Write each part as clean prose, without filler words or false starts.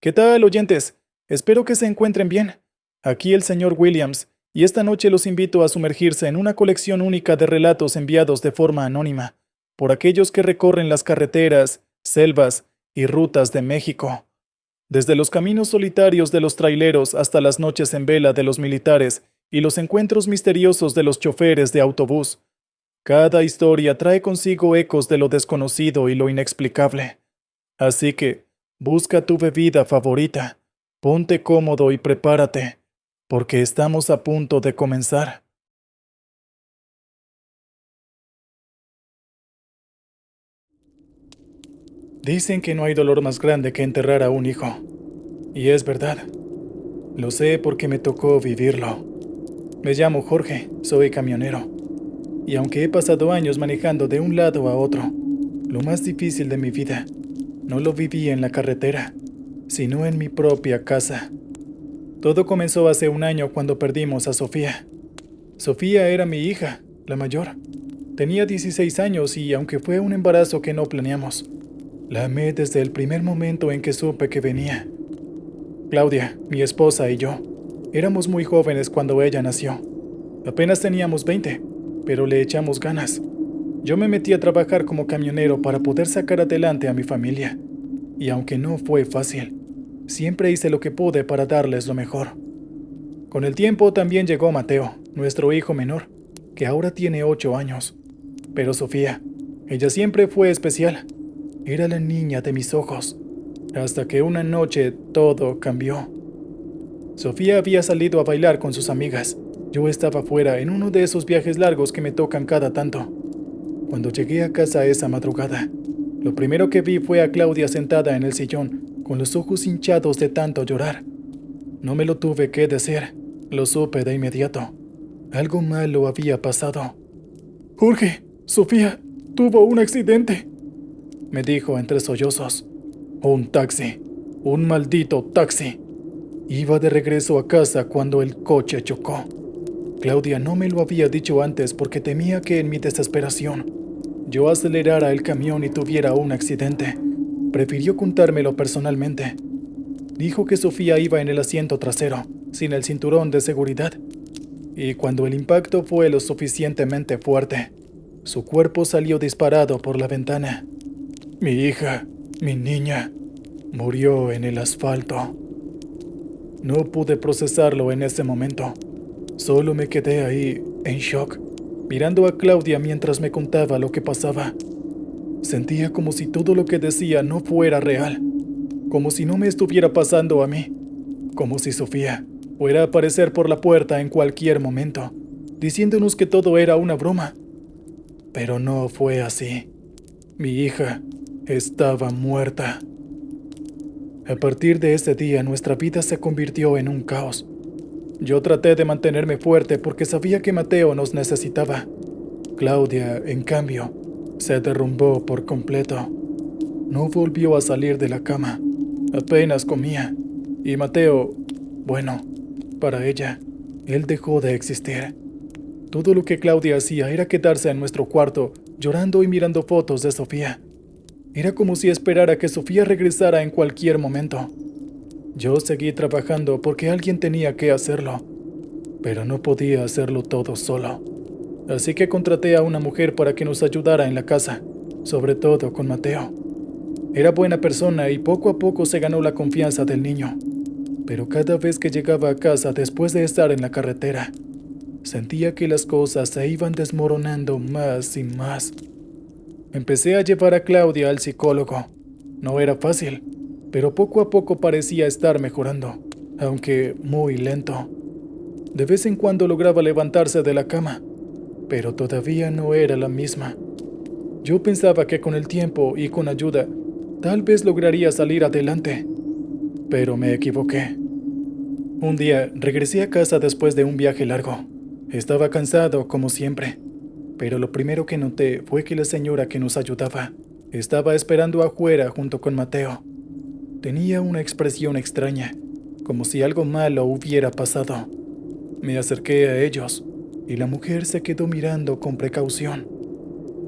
¿Qué tal, oyentes? Espero que se encuentren bien. Aquí el señor Williams, y esta noche los invito a sumergirse en una colección única de relatos enviados de forma anónima, por aquellos que recorren las carreteras, selvas y rutas de México. Desde los caminos solitarios de los traileros hasta las noches en vela de los militares y los encuentros misteriosos de los choferes de autobús. Cada historia trae consigo ecos de lo desconocido y lo inexplicable. Así que, busca tu bebida favorita, ponte cómodo y prepárate, porque estamos a punto de comenzar. Dicen que no hay dolor más grande que enterrar a un hijo. Y es verdad. Lo sé porque me tocó vivirlo. Me llamo Jorge, soy camionero. Y aunque he pasado años manejando de un lado a otro, lo más difícil de mi vida no lo viví en la carretera, sino en mi propia casa. Todo comenzó hace un año cuando perdimos a Sofía. Sofía era mi hija, la mayor. Tenía 16 años y aunque fue un embarazo que no planeamos, la amé desde el primer momento en que supe que venía. Claudia, mi esposa y yo, éramos muy jóvenes cuando ella nació. Apenas teníamos 20, pero le echamos ganas. Yo me metí a trabajar como camionero para poder sacar adelante a mi familia. Y aunque no fue fácil, siempre hice lo que pude para darles lo mejor. Con el tiempo también llegó Mateo, nuestro hijo menor, que ahora tiene 8 años. Pero Sofía, ella siempre fue especial. Era la niña de mis ojos. Hasta que una noche todo cambió. Sofía había salido a bailar con sus amigas. Yo estaba fuera en uno de esos viajes largos que me tocan cada tanto. Cuando llegué a casa esa madrugada, lo primero que vi fue a Claudia sentada en el sillón, con los ojos hinchados de tanto llorar. No me lo tuve que decir, lo supe de inmediato. Algo malo había pasado. Jorge, Sofía, tuvo un accidente, me dijo entre sollozos. Un taxi, un maldito taxi. Iba de regreso a casa cuando el coche chocó. Claudia no me lo había dicho antes porque temía que en mi desesperación yo acelerara el camión y tuviera un accidente. Prefirió contármelo personalmente. Dijo que Sofía iba en el asiento trasero, sin el cinturón de seguridad. Y cuando el impacto fue lo suficientemente fuerte, su cuerpo salió disparado por la ventana. Mi hija, mi niña, murió en el asfalto. No pude procesarlo en ese momento. Solo me quedé ahí, en shock, mirando a Claudia mientras me contaba lo que pasaba. Sentía como si todo lo que decía no fuera real, como si no me estuviera pasando a mí, como si Sofía fuera a aparecer por la puerta en cualquier momento, diciéndonos que todo era una broma. Pero no fue así. Mi hija estaba muerta. A partir de ese día nuestra vida se convirtió en un caos. Yo traté de mantenerme fuerte porque sabía que Mateo nos necesitaba. Claudia, en cambio, se derrumbó por completo. No volvió a salir de la cama. Apenas comía. Y Mateo, bueno, para ella, él dejó de existir. Todo lo que Claudia hacía era quedarse en nuestro cuarto, llorando y mirando fotos de Sofía. Era como si esperara que Sofía regresara en cualquier momento. Yo seguí trabajando porque alguien tenía que hacerlo, pero no podía hacerlo todo solo. Así que contraté a una mujer para que nos ayudara en la casa, sobre todo con Mateo. Era buena persona y poco a poco se ganó la confianza del niño. Pero cada vez que llegaba a casa después de estar en la carretera, sentía que las cosas se iban desmoronando más y más. Empecé a llevar a Claudia al psicólogo. No era fácil, pero poco a poco parecía estar mejorando, aunque muy lento. De vez en cuando lograba levantarse de la cama, pero todavía no era la misma. Yo pensaba que con el tiempo y con ayuda, tal vez lograría salir adelante, pero me equivoqué. Un día regresé a casa después de un viaje largo. Estaba cansado como siempre, pero lo primero que noté fue que la señora que nos ayudaba estaba esperando afuera junto con Mateo. Tenía una expresión extraña, como si algo malo hubiera pasado. Me acerqué a ellos y la mujer se quedó mirando con precaución.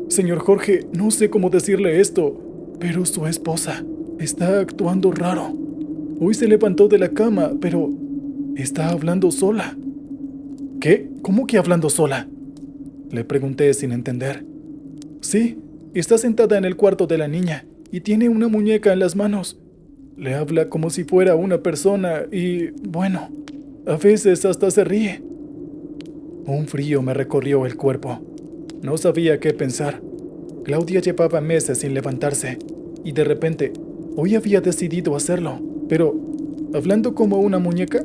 Señor Jorge, no sé cómo decirle esto, pero su esposa está actuando raro. Hoy se levantó de la cama, pero está hablando sola. ¿Qué? ¿Cómo que hablando sola? Le pregunté sin entender. Sí, está sentada en el cuarto de la niña y tiene una muñeca en las manos. Le habla como si fuera una persona y, bueno, a veces hasta se ríe. Un frío me recorrió el cuerpo. No sabía qué pensar. Claudia llevaba meses sin levantarse y de repente hoy había decidido hacerlo, pero hablando como una muñeca,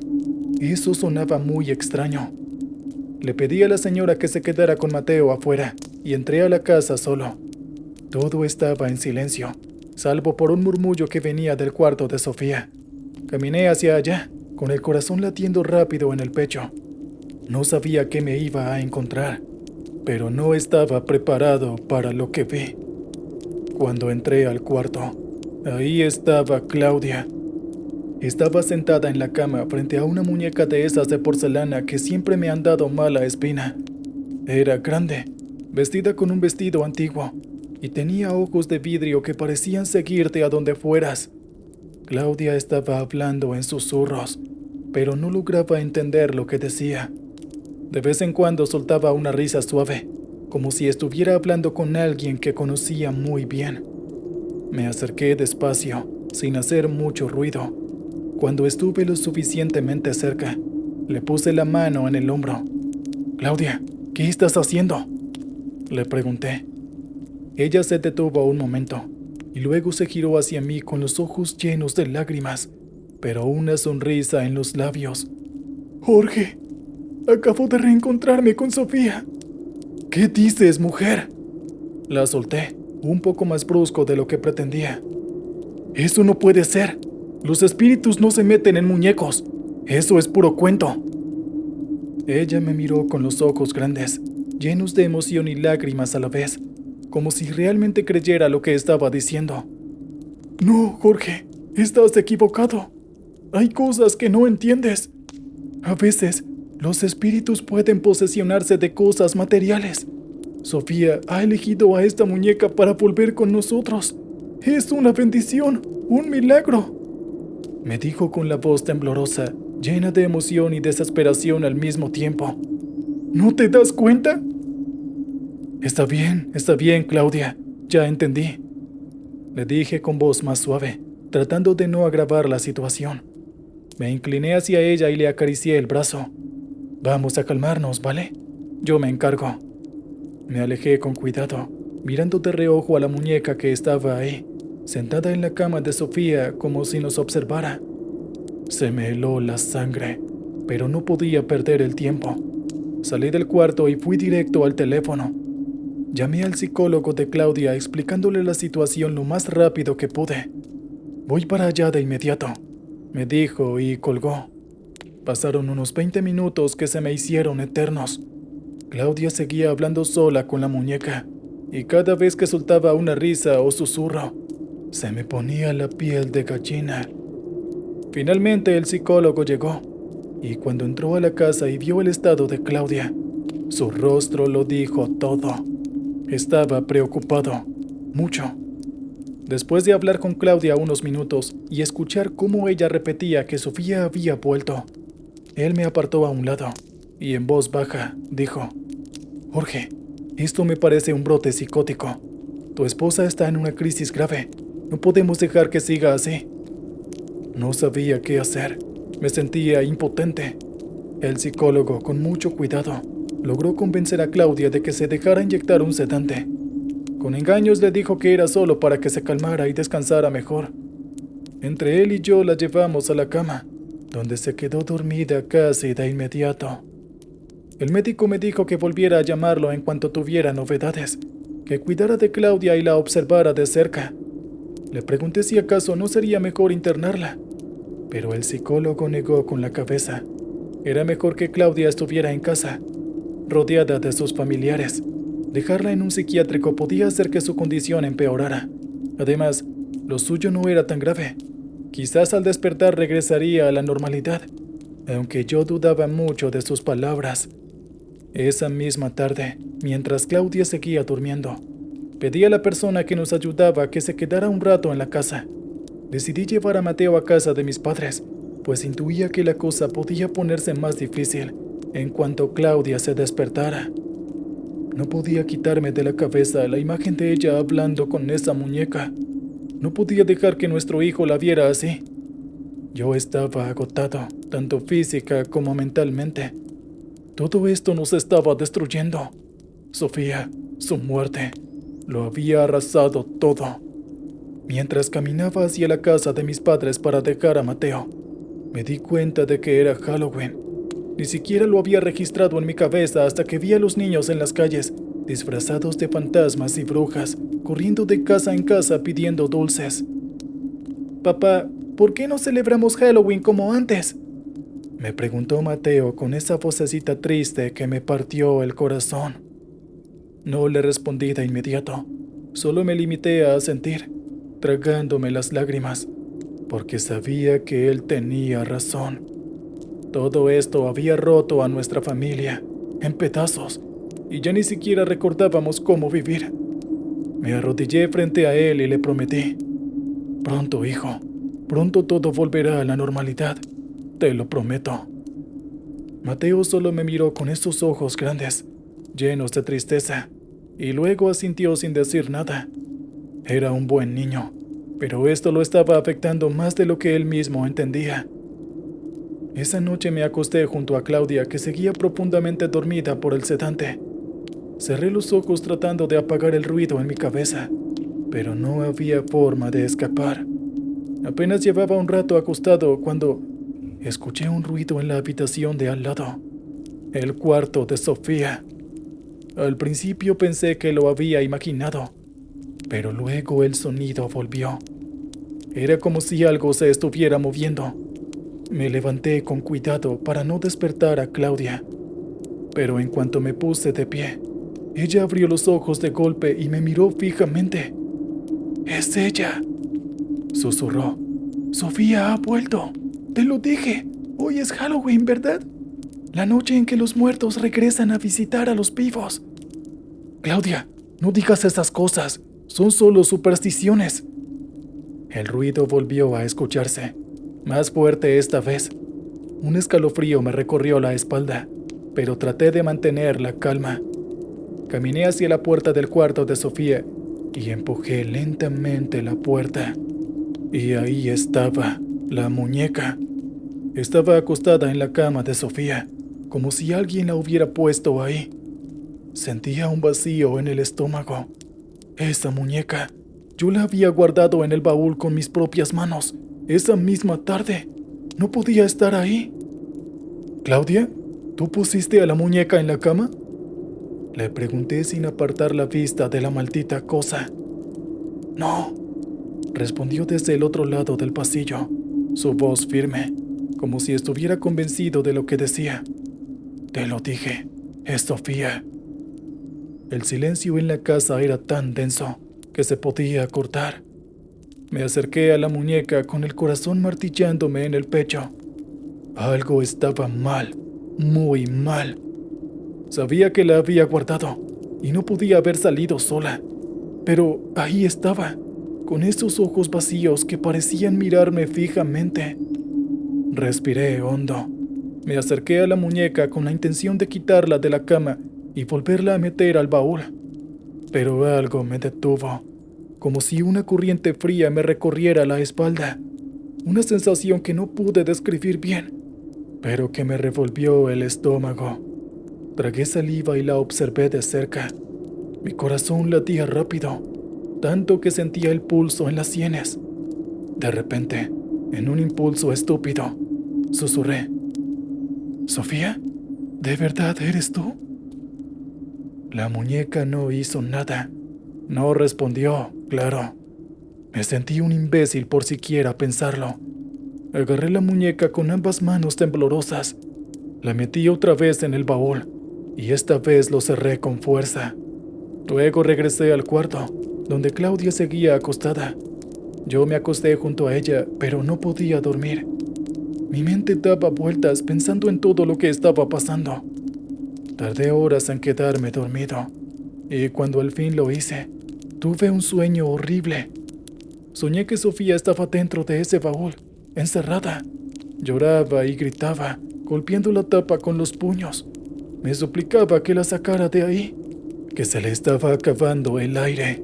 eso sonaba muy extraño. Le pedí a la señora que se quedara con Mateo afuera y entré a la casa solo. Todo estaba en silencio, salvo por un murmullo que venía del cuarto de Sofía. Caminé hacia allá, con el corazón latiendo rápido en el pecho. No sabía qué me iba a encontrar, pero no estaba preparado para lo que vi. Cuando entré al cuarto, ahí estaba Claudia. Estaba sentada en la cama frente a una muñeca de esas de porcelana que siempre me han dado mala espina. Era grande, vestida con un vestido antiguo, y tenía ojos de vidrio que parecían seguirte a donde fueras. Claudia estaba hablando en susurros, pero no lograba entender lo que decía. De vez en cuando soltaba una risa suave, como si estuviera hablando con alguien que conocía muy bien. Me acerqué despacio, sin hacer mucho ruido. Cuando estuve lo suficientemente cerca, le puse la mano en el hombro. «Claudia, ¿qué estás haciendo?», le pregunté. Ella se detuvo un momento, y luego se giró hacia mí con los ojos llenos de lágrimas, pero una sonrisa en los labios. «Jorge, acabo de reencontrarme con Sofía». «¿Qué dices, mujer?», la solté, un poco más brusco de lo que pretendía. «Eso no puede ser. Los espíritus no se meten en muñecos. Eso es puro cuento». Ella me miró con los ojos grandes, llenos de emoción y lágrimas a la vez, como si realmente creyera lo que estaba diciendo. «No, Jorge, estás equivocado. Hay cosas que no entiendes. A veces, los espíritus pueden posesionarse de cosas materiales. Sofía ha elegido a esta muñeca para volver con nosotros. Es una bendición, un milagro», me dijo con la voz temblorosa, llena de emoción y desesperación al mismo tiempo. «¿No te das cuenta?». Está bien, Claudia, ya entendí», le dije con voz más suave, tratando de no agravar la situación. Me incliné hacia ella y le acaricié el brazo. «Vamos a calmarnos, ¿vale? Yo me encargo». Me alejé con cuidado, mirando de reojo a la muñeca que estaba ahí, sentada en la cama de Sofía como si nos observara. Se me heló la sangre, pero no podía perder el tiempo. Salí del cuarto y fui directo al teléfono. Llamé al psicólogo de Claudia explicándole la situación lo más rápido que pude. «Voy para allá de inmediato», me dijo y colgó. Pasaron unos 20 minutos que se me hicieron eternos. Claudia seguía hablando sola con la muñeca, y cada vez que soltaba una risa o susurro, se me ponía la piel de gallina. Finalmente el psicólogo llegó, y cuando entró a la casa y vio el estado de Claudia, su rostro lo dijo todo. Estaba preocupado, mucho. Después de hablar con Claudia unos minutos y escuchar cómo ella repetía que Sofía había vuelto, él me apartó a un lado y en voz baja dijo: «Jorge, esto me parece un brote psicótico. Tu esposa está en una crisis grave. No podemos dejar que siga así». No sabía qué hacer. Me sentía impotente. El psicólogo, con mucho cuidado, logró convencer a Claudia de que se dejara inyectar un sedante. Con engaños le dijo que era solo para que se calmara y descansara mejor. Entre él y yo la llevamos a la cama, donde se quedó dormida casi de inmediato. El médico me dijo que volviera a llamarlo en cuanto tuviera novedades, que cuidara de Claudia y la observara de cerca. Le pregunté si acaso no sería mejor internarla, pero el psicólogo negó con la cabeza. Era mejor que Claudia estuviera en casa, rodeada de sus familiares. Dejarla en un psiquiátrico podía hacer que su condición empeorara. Además, lo suyo no era tan grave. Quizás al despertar regresaría a la normalidad, aunque yo dudaba mucho de sus palabras. Esa misma tarde, mientras Claudia seguía durmiendo, pedí a la persona que nos ayudaba que se quedara un rato en la casa. Decidí llevar a Mateo a casa de mis padres, pues intuía que la cosa podía ponerse más difícil en cuanto Claudia se despertara. No podía quitarme de la cabeza la imagen de ella hablando con esa muñeca. No podía dejar que nuestro hijo la viera así. Yo estaba agotado, tanto física como mentalmente. Todo esto nos estaba destruyendo. Sofía, su muerte, lo había arrasado todo. Mientras caminaba hacia la casa de mis padres para dejar a Mateo, me di cuenta de que era Halloween. Ni siquiera lo había registrado en mi cabeza hasta que vi a los niños en las calles, disfrazados de fantasmas y brujas, corriendo de casa en casa pidiendo dulces. Papá, ¿por qué no celebramos Halloween como antes?, me preguntó Mateo con esa vocecita triste que me partió el corazón. No le respondí de inmediato, solo me limité a asentir, tragándome las lágrimas, porque sabía que él tenía razón. Todo esto había roto a nuestra familia, en pedazos, y ya ni siquiera recordábamos cómo vivir. Me arrodillé frente a él y le prometí: pronto, hijo, pronto todo volverá a la normalidad, te lo prometo. Mateo solo me miró con esos ojos grandes, llenos de tristeza, y luego asintió sin decir nada. Era un buen niño, pero esto lo estaba afectando más de lo que él mismo entendía. Esa noche me acosté junto a Claudia, que seguía profundamente dormida por el sedante. Cerré los ojos tratando de apagar el ruido en mi cabeza, pero no había forma de escapar. Apenas llevaba un rato acostado cuando escuché un ruido en la habitación de al lado, el cuarto de Sofía. Al principio pensé que lo había imaginado, pero luego el sonido volvió. Era como si algo se estuviera moviendo. Me levanté con cuidado para no despertar a Claudia, pero en cuanto me puse de pie, ella abrió los ojos de golpe y me miró fijamente. «Es ella», susurró. «Sofía ha vuelto. Te lo dije. Hoy es Halloween, ¿verdad? La noche en que los muertos regresan a visitar a los vivos». «Claudia, no digas esas cosas. Son solo supersticiones». El ruido volvió a escucharse, más fuerte esta vez. Un escalofrío me recorrió la espalda, pero traté de mantener la calma. Caminé hacia la puerta del cuarto de Sofía y empujé lentamente la puerta. Y ahí estaba, la muñeca. Estaba acostada en la cama de Sofía, como si alguien la hubiera puesto ahí. Sentía un vacío en el estómago. Esa muñeca, yo la había guardado en el baúl con mis propias manos, esa misma tarde. No podía estar ahí. «Claudia, ¿tú pusiste a la muñeca en la cama?», le pregunté sin apartar la vista de la maldita cosa. «No», respondió desde el otro lado del pasillo, su voz firme, como si estuviera convencido de lo que decía. «Te lo dije, es Sofía». El silencio en la casa era tan denso que se podía cortar. Me acerqué a la muñeca con el corazón martillándome en el pecho. Algo estaba mal, muy mal. Sabía que la había guardado y no podía haber salido sola. Pero ahí estaba, con esos ojos vacíos que parecían mirarme fijamente. Respiré hondo. Me acerqué a la muñeca con la intención de quitarla de la cama y volverla a meter al baúl. Pero algo me detuvo, como si una corriente fría me recorriera la espalda. Una sensación que no pude describir bien, pero que me revolvió el estómago. Tragué saliva y la observé de cerca. Mi corazón latía rápido, tanto que sentía el pulso en las sienes. De repente, en un impulso estúpido, susurré: «¿Sofía? ¿De verdad eres tú?». La muñeca no hizo nada. No respondió, claro. Me sentí un imbécil por siquiera pensarlo. Agarré la muñeca con ambas manos temblorosas. La metí otra vez en el baúl y esta vez lo cerré con fuerza. Luego regresé al cuarto, donde Claudia seguía acostada. Yo me acosté junto a ella, pero no podía dormir. Mi mente daba vueltas pensando en todo lo que estaba pasando. Tardé horas en quedarme dormido, y cuando al fin lo hice, tuve un sueño horrible. Soñé que Sofía estaba dentro de ese baúl, encerrada. Lloraba y gritaba, golpeando la tapa con los puños. Me suplicaba que la sacara de ahí, que se le estaba acabando el aire.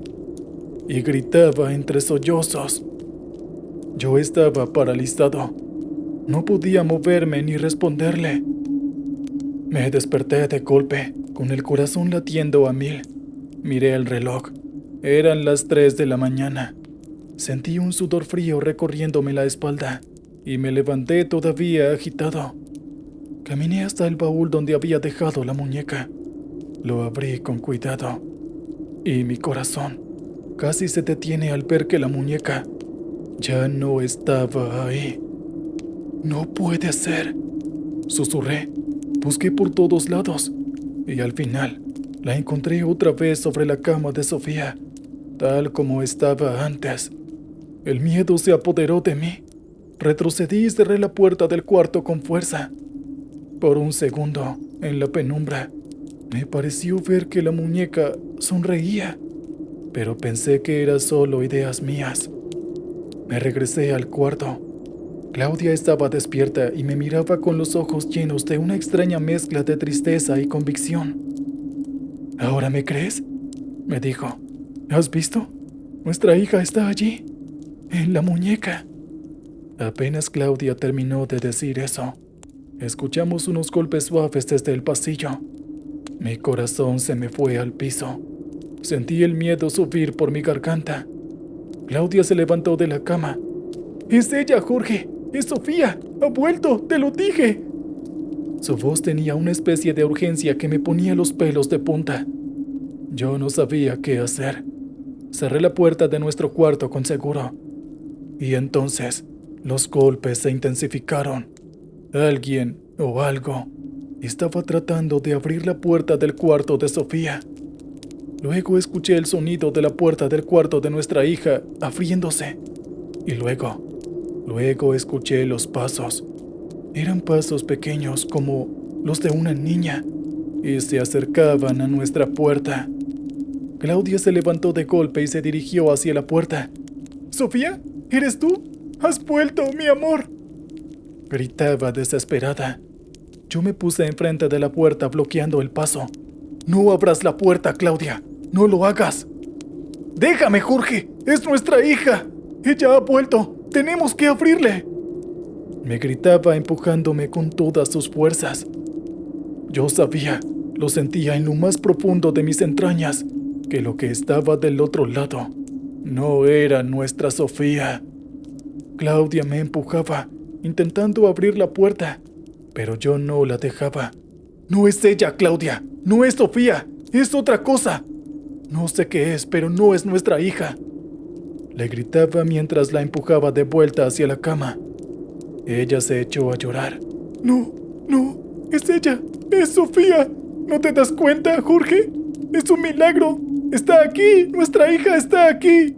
Y gritaba entre sollozos. Yo estaba paralizado. No podía moverme ni responderle. Me desperté de golpe, con el corazón latiendo a 1000. Miré el reloj. Eran las 3 de la mañana. Sentí un sudor frío recorriéndome la espalda y me levanté todavía agitado. Caminé hasta el baúl donde había dejado la muñeca. Lo abrí con cuidado y mi corazón casi se detiene al ver que la muñeca ya no estaba ahí. No puede ser, susurré. Busqué por todos lados y al final la encontré otra vez sobre la cama de Sofía, tal como estaba antes. El miedo se apoderó de mí. Retrocedí y cerré la puerta del cuarto con fuerza. Por un segundo, en la penumbra, me pareció ver que la muñeca sonreía, pero pensé que era solo ideas mías. Me regresé al cuarto. Claudia estaba despierta y me miraba con los ojos llenos de una extraña mezcla de tristeza y convicción. ¿Ahora me crees?, me dijo. ¿Has visto? Nuestra hija está allí, en la muñeca. Apenas Claudia terminó de decir eso, escuchamos unos golpes suaves desde el pasillo. Mi corazón se me fue al piso. Sentí el miedo subir por mi garganta. Claudia se levantó de la cama. «Es ella, Jorge. Es Sofía. Ha vuelto. Te lo dije». Su voz tenía una especie de urgencia que me ponía los pelos de punta. Yo no sabía qué hacer. Cerré la puerta de nuestro cuarto con seguro. Y entonces los golpes se intensificaron. Alguien o algo estaba tratando de abrir la puerta del cuarto de Sofía. Luego escuché el sonido de la puerta del cuarto de nuestra hija abriéndose. Y luego escuché los pasos. Eran pasos pequeños como los de una niña y se acercaban a nuestra puerta. Claudia se levantó de golpe y se dirigió hacia la puerta. «¿Sofía? ¿Eres tú? ¡Has vuelto, mi amor!», gritaba desesperada. Yo me puse enfrente de la puerta bloqueando el paso. «No abras la puerta, Claudia. No lo hagas». «Déjame, Jorge. Es nuestra hija. Ella ha vuelto. Tenemos que abrirle», me gritaba empujándome con todas sus fuerzas. Yo sabía, lo sentía en lo más profundo de mis entrañas, que lo que estaba del otro lado no era nuestra Sofía. Claudia me empujaba, intentando abrir la puerta, pero yo no la dejaba. «No es ella, Claudia. No es Sofía. Es otra cosa. No sé qué es, pero no es nuestra hija», le gritaba mientras la empujaba de vuelta hacia la cama. Ella se echó a llorar. «No, es ella. Es Sofía. ¿No te das cuenta, Jorge? Es un milagro. Está aquí. Nuestra hija está aquí».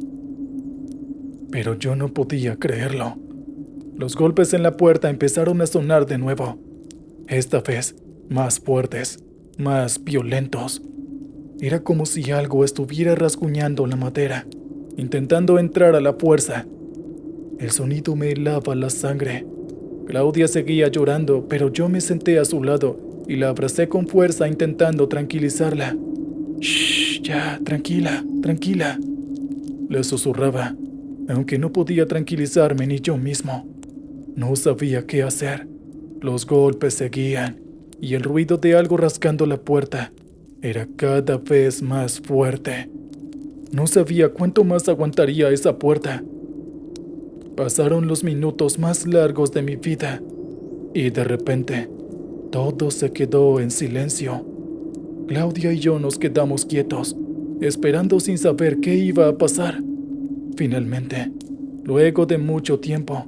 Pero yo no podía creerlo. Los golpes en la puerta empezaron a sonar de nuevo. Esta vez, más fuertes, más violentos. Era como si algo estuviera rasguñando la madera, intentando entrar a la fuerza. El sonido me helaba la sangre. Claudia seguía llorando, pero yo me senté a su lado y la abracé con fuerza intentando tranquilizarla. «Shh, ya, tranquila, le susurraba, aunque no podía tranquilizarme ni yo mismo. No sabía qué hacer. Los golpes seguían y el ruido de algo rascando la puerta era cada vez más fuerte. No sabía cuánto más aguantaría esa puerta. Pasaron los minutos más largos de mi vida y de repente todo se quedó en silencio. Claudia y yo nos quedamos quietos, esperando sin saber qué iba a pasar. Finalmente, luego de mucho tiempo,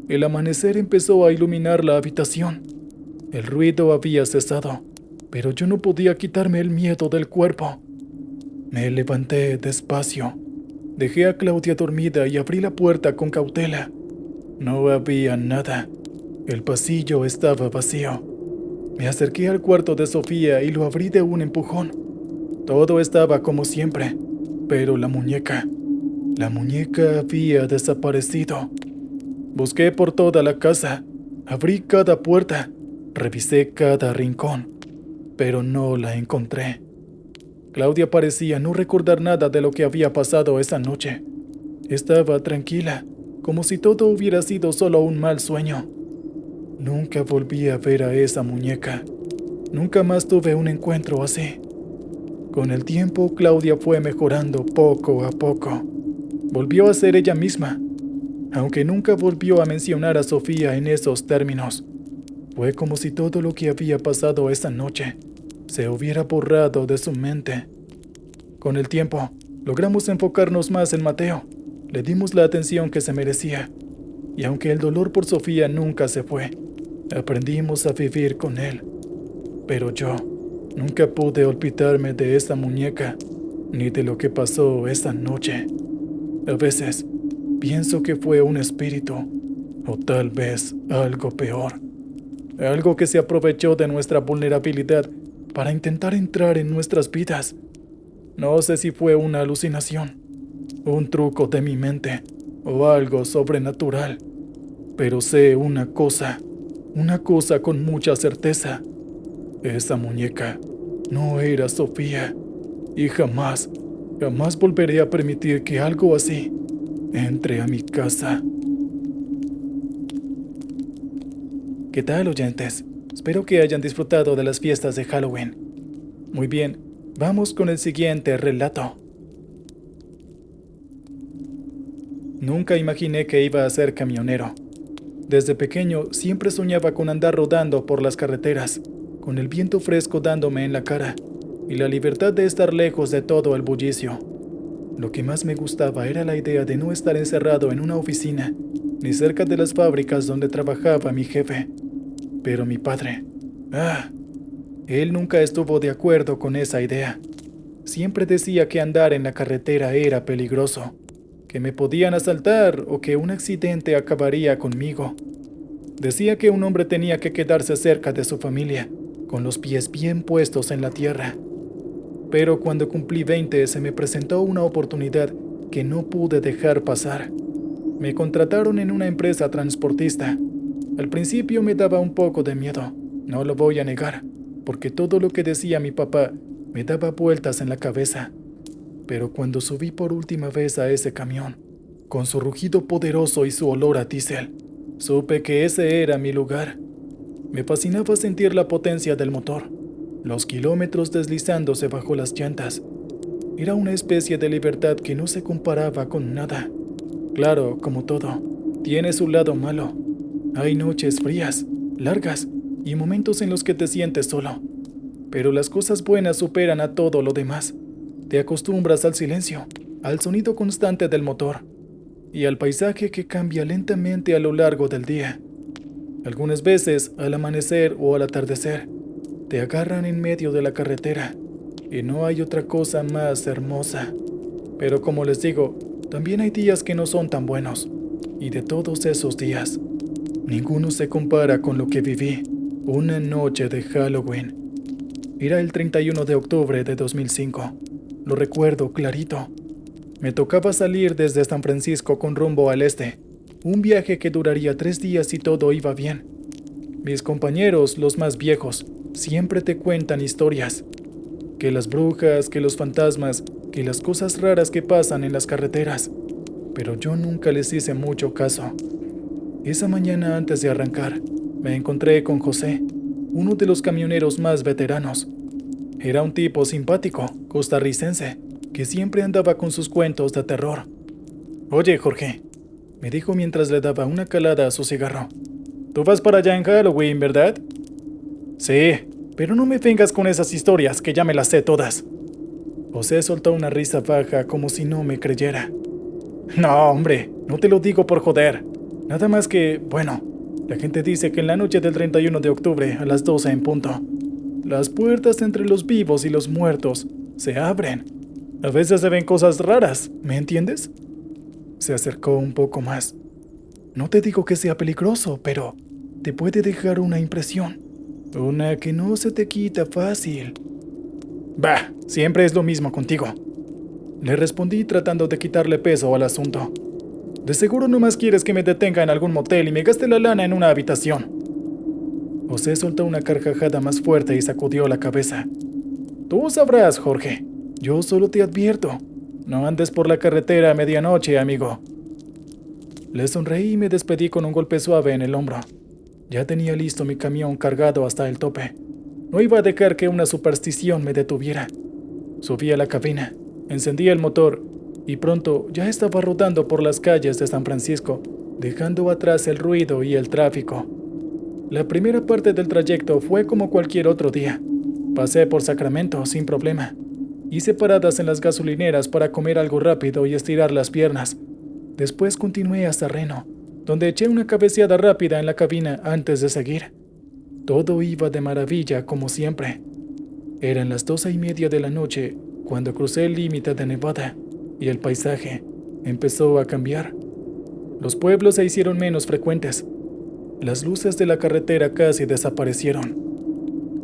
el amanecer empezó a iluminar la habitación. El ruido había cesado, pero yo no podía quitarme el miedo del cuerpo. Me levanté despacio. Dejé a Claudia dormida y abrí la puerta con cautela. No había nada. El pasillo estaba vacío. Me acerqué al cuarto de Sofía y lo abrí de un empujón. Todo estaba como siempre, pero la muñeca La muñeca había desaparecido. Busqué por toda la casa, abrí cada puerta, revisé cada rincón, pero no la encontré. Claudia parecía no recordar nada de lo que había pasado esa noche. Estaba tranquila, como si todo hubiera sido solo un mal sueño. Nunca volví a ver a esa muñeca. Nunca más tuve un encuentro así. Con el tiempo, Claudia fue mejorando poco a poco. Volvió a ser ella misma, aunque nunca volvió a mencionar a Sofía en esos términos. Fue como si todo lo que había pasado esa noche se hubiera borrado de su mente. Con el tiempo, logramos enfocarnos más en Mateo. Le dimos la atención que se merecía. Y aunque el dolor por Sofía nunca se fue, aprendimos a vivir con él. Pero yo nunca pude olvidarme de esa muñeca, ni de lo que pasó esa noche. A veces pienso que fue un espíritu, o tal vez algo peor. Algo que se aprovechó de nuestra vulnerabilidad para intentar entrar en nuestras vidas. No sé si fue una alucinación, un truco de mi mente, o algo sobrenatural. Pero sé una cosa con mucha certeza. Esa muñeca no era Sofía, y jamás volveré a permitir que algo así entre a mi casa. ¿Qué tal, oyentes? Espero que hayan disfrutado de las fiestas de Halloween. Muy bien, vamos con el siguiente relato. Nunca imaginé que iba a ser camionero. Desde pequeño siempre soñaba con andar rodando por las carreteras, con el viento fresco dándome en la cara y la libertad de estar lejos de todo el bullicio. Lo que más me gustaba era la idea de no estar encerrado en una oficina, ni cerca de las fábricas donde trabajaba mi jefe. Pero mi padre, él nunca estuvo de acuerdo con esa idea. Siempre decía que andar en la carretera era peligroso, que me podían asaltar o que un accidente acabaría conmigo. Decía que un hombre tenía que quedarse cerca de su familia, con los pies bien puestos en la tierra. Pero cuando cumplí 20 se me presentó una oportunidad que no pude dejar pasar. Me contrataron en una empresa transportista. Al principio me daba un poco de miedo, no lo voy a negar, porque todo lo que decía mi papá me daba vueltas en la cabeza. Pero cuando subí por última vez a ese camión, con su rugido poderoso y su olor a diésel, supe que ese era mi lugar. Me fascinaba sentir la potencia del motor, los kilómetros deslizándose bajo las llantas. Era una especie de libertad que no se comparaba con nada. Claro, como todo, tiene su lado malo. Hay noches frías, largas, y momentos en los que te sientes solo. Pero las cosas buenas superan a todo lo demás. Te acostumbras al silencio, al sonido constante del motor y al paisaje que cambia lentamente a lo largo del día. Algunas veces, al amanecer o al atardecer, te agarran en medio de la carretera y no hay otra cosa más hermosa. Pero como les digo, también hay días que no son tan buenos, y de todos esos días, ninguno se compara con lo que viví una noche de Halloween. Era el 31 de octubre de 2005. Lo recuerdo clarito. Me tocaba salir desde San Francisco con rumbo al este, un viaje que duraría 3 días si todo iba bien. Mis compañeros, los más viejos, siempre te cuentan historias. Que las brujas, que los fantasmas, que las cosas raras que pasan en las carreteras. Pero yo nunca les hice mucho caso. Esa mañana antes de arrancar, me encontré con José, uno de los camioneros más veteranos. Era un tipo simpático, costarricense, que siempre andaba con sus cuentos de terror. «Oye, Jorge», me dijo mientras le daba una calada a su cigarro. «Tú vas para allá en Halloween, ¿verdad?» «Sí, pero no me vengas con esas historias, que ya me las sé todas». José soltó una risa baja como si no me creyera. «No, hombre, no te lo digo por joder. Nada más que, bueno, la gente dice que en la noche del 31 de octubre a las 12 en punto, las puertas entre los vivos y los muertos se abren. A veces se ven cosas raras, ¿me entiendes?» Se acercó un poco más. «No te digo que sea peligroso, pero te puede dejar una impresión. Una que no se te quita fácil». «Bah, siempre es lo mismo contigo». Le respondí tratando de quitarle peso al asunto. De seguro no más quieres que me detenga en algún motel y me gaste la lana en una habitación. José soltó una carcajada más fuerte y sacudió la cabeza. Tú sabrás, Jorge. Yo solo te advierto. No andes por la carretera a medianoche, amigo. Le sonreí y me despedí con un golpe suave en el hombro. Ya tenía listo mi camión cargado hasta el tope. No iba a dejar que una superstición me detuviera. Subí a la cabina, encendí el motor y pronto ya estaba rodando por las calles de San Francisco, dejando atrás el ruido y el tráfico. La primera parte del trayecto fue como cualquier otro día. Pasé por Sacramento sin problema. Hice paradas en las gasolineras para comer algo rápido y estirar las piernas. Después continué hasta Reno, donde eché una cabeceada rápida en la cabina antes de seguir. Todo iba de maravilla como siempre. Eran las 12:30 de la noche cuando crucé el límite de Nevada y el paisaje empezó a cambiar. Los pueblos se hicieron menos frecuentes. Las luces de la carretera casi desaparecieron.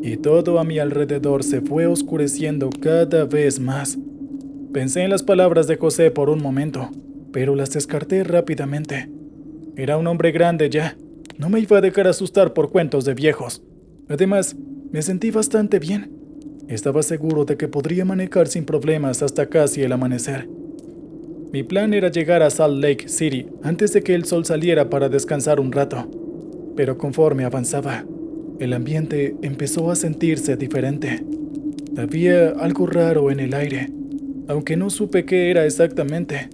Y todo a mi alrededor se fue oscureciendo cada vez más. Pensé en las palabras de José por un momento, pero las descarté rápidamente. Era un hombre grande ya. No me iba a dejar asustar por cuentos de viejos. Además, me sentí bastante bien. Estaba seguro de que podría manejar sin problemas hasta casi el amanecer. Mi plan era llegar a Salt Lake City antes de que el sol saliera para descansar un rato. Pero conforme avanzaba, el ambiente empezó a sentirse diferente. Había algo raro en el aire, aunque no supe qué era exactamente.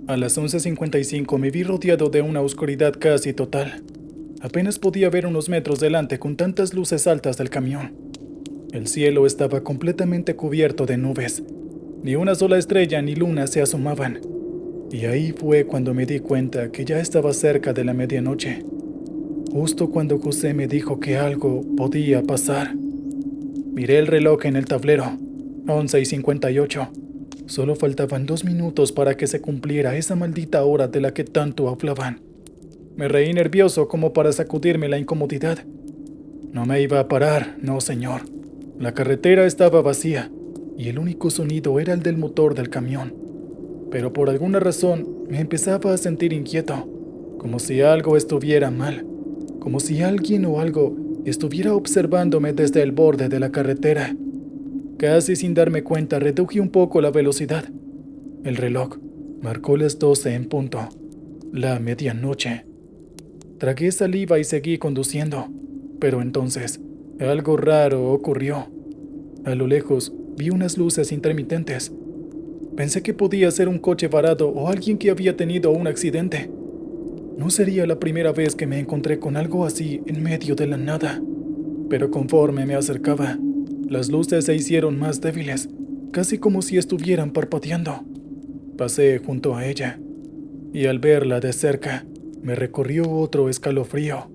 A las 11:55 me vi rodeado de una oscuridad casi total. Apenas podía ver unos metros delante con tantas luces altas del camión. El cielo estaba completamente cubierto de nubes. Ni una sola estrella ni luna se asomaban. Y ahí fue cuando me di cuenta que ya estaba cerca de la medianoche. Justo cuando José me dijo que algo podía pasar. Miré el reloj en el tablero, 11:58. Solo faltaban 2 minutos para que se cumpliera esa maldita hora de la que tanto hablaban. Me reí nervioso como para sacudirme la incomodidad. No me iba a parar, no señor. La carretera estaba vacía y el único sonido era el del motor del camión. Pero por alguna razón me empezaba a sentir inquieto, como si algo estuviera mal, como si alguien o algo estuviera observándome desde el borde de la carretera. Casi sin darme cuenta reduje un poco la velocidad. El reloj marcó las 12 en punto, la medianoche. Tragué saliva y seguí conduciendo, pero entonces algo raro ocurrió. A lo lejos vi unas luces intermitentes. Pensé que podía ser un coche varado o alguien que había tenido un accidente. No sería la primera vez que me encontré con algo así en medio de la nada. Pero conforme me acercaba, las luces se hicieron más débiles, casi como si estuvieran parpadeando. Pasé junto a ella, y al verla de cerca, me recorrió otro escalofrío.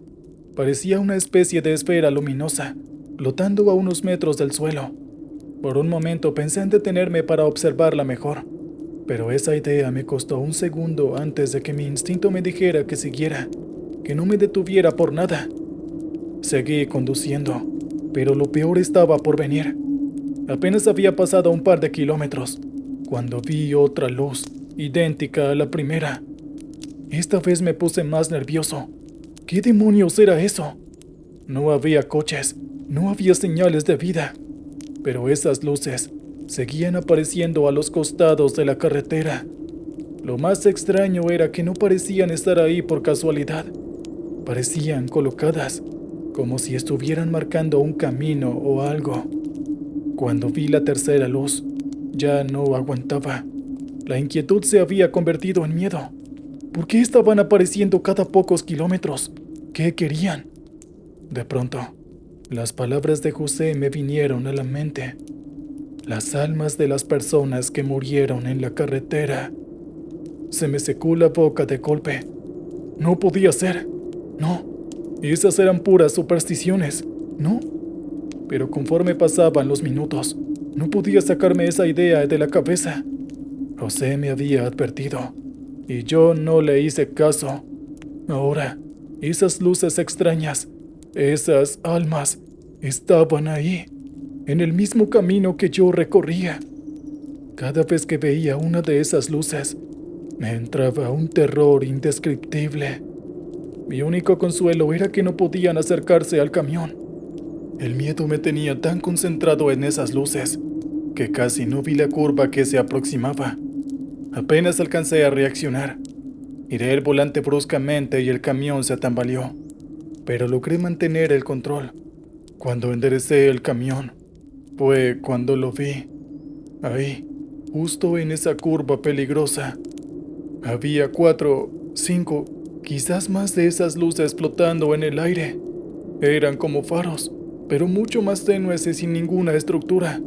Parecía una especie de esfera luminosa, flotando a unos metros del suelo. Por un momento pensé en detenerme para observarla mejor, pero esa idea me costó un segundo antes de que mi instinto me dijera que siguiera, que no me detuviera por nada. Seguí conduciendo, pero lo peor estaba por venir. Apenas había pasado un par de kilómetros, cuando vi otra luz, idéntica a la primera. Esta vez me puse más nervioso. ¿Qué demonios era eso? No había coches, no había señales de vida, pero esas luces seguían apareciendo a los costados de la carretera. Lo más extraño era que no parecían estar ahí por casualidad. Parecían colocadas, como si estuvieran marcando un camino o algo. Cuando vi la tercera luz, ya no aguantaba. La inquietud se había convertido en miedo. ¿Por qué estaban apareciendo cada pocos kilómetros? ¿Qué querían? De pronto, las palabras de José me vinieron a la mente. Las almas de las personas que murieron en la carretera. Se me secó la boca de golpe. No podía ser. No, esas eran puras supersticiones. No. Pero conforme pasaban los minutos, no podía sacarme esa idea de la cabeza. José me había advertido, y yo no le hice caso. Ahora, esas luces extrañas, esas almas, estaban ahí, en el mismo camino que yo recorría. Cada vez que veía una de esas luces, me entraba un terror indescriptible. Mi único consuelo era que no podían acercarse al camión. El miedo me tenía tan concentrado en esas luces que casi no vi la curva que se aproximaba. Apenas alcancé a reaccionar. Giré el volante bruscamente y el camión se tambaleó, pero logré mantener el control. Cuando enderecé el camión, fue cuando lo vi. Ahí, justo en esa curva peligrosa. Había 4, 5, quizás más de esas luces flotando en el aire. Eran como faros, pero mucho más tenues y sin ninguna estructura.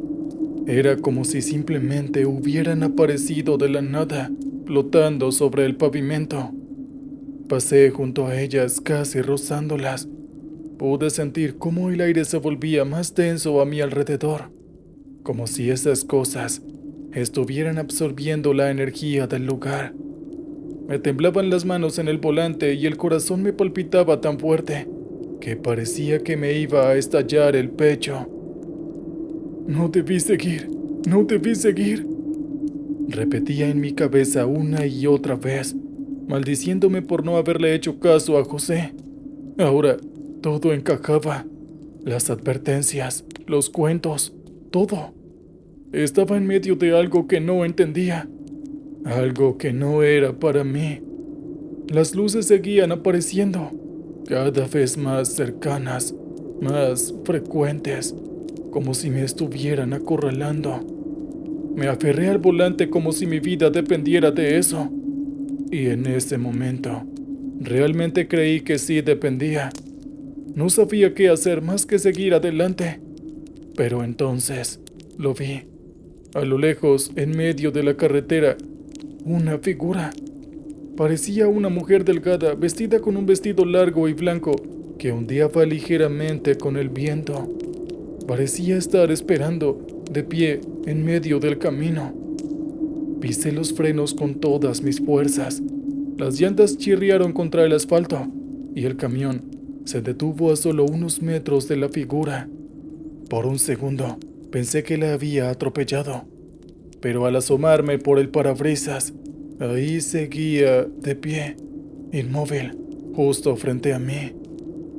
Era como si simplemente hubieran aparecido de la nada, flotando sobre el pavimento. Pasé junto a ellas, casi rozándolas. Pude sentir cómo el aire se volvía más denso a mi alrededor, como si esas cosas estuvieran absorbiendo la energía del lugar. Me temblaban las manos en el volante y el corazón me palpitaba tan fuerte que parecía que me iba a estallar el pecho. No debí seguir, no debí seguir. Repetía en mi cabeza una y otra vez, maldiciéndome por no haberle hecho caso a José. Ahora todo encajaba. Las advertencias, los cuentos, todo. Estaba en medio de algo que no entendía. Algo que no era para mí. Las luces seguían apareciendo, cada vez más cercanas, más frecuentes, como si me estuvieran acorralando. Me aferré al volante como si mi vida dependiera de eso. Y en ese momento, realmente creí que sí dependía. No sabía qué hacer más que seguir adelante. Pero entonces, lo vi. A lo lejos, en medio de la carretera, una figura. Parecía una mujer delgada, vestida con un vestido largo y blanco, que ondeaba ligeramente con el viento. Parecía estar esperando, de pie, en medio del camino. Pisé los frenos con todas mis fuerzas. Las llantas chirriaron contra el asfalto, y el camión se detuvo a solo unos metros de la figura. Por un segundo, pensé que la había atropellado. Pero al asomarme por el parabrisas, ahí seguía de pie, inmóvil, justo frente a mí.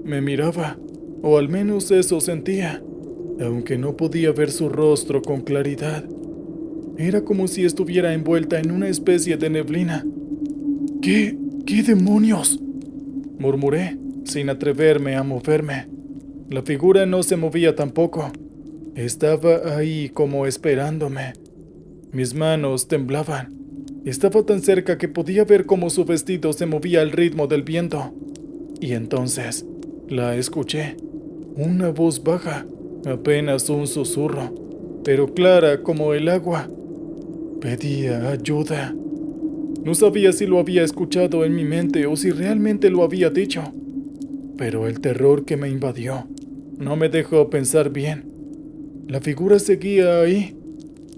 Me miraba, o al menos eso sentía, aunque no podía ver su rostro con claridad. Era como si estuviera envuelta en una especie de neblina. ¿Qué demonios?, murmuré, sin atreverme a moverme. La figura no se movía tampoco. Estaba ahí como esperándome. Mis manos temblaban. Estaba tan cerca que podía ver cómo su vestido se movía al ritmo del viento. Y entonces la escuché. Una voz baja, apenas un susurro, pero clara como el agua. Pedía ayuda. No sabía si lo había escuchado en mi mente o si realmente lo había dicho. Pero el terror que me invadió no me dejó pensar bien. La figura seguía ahí,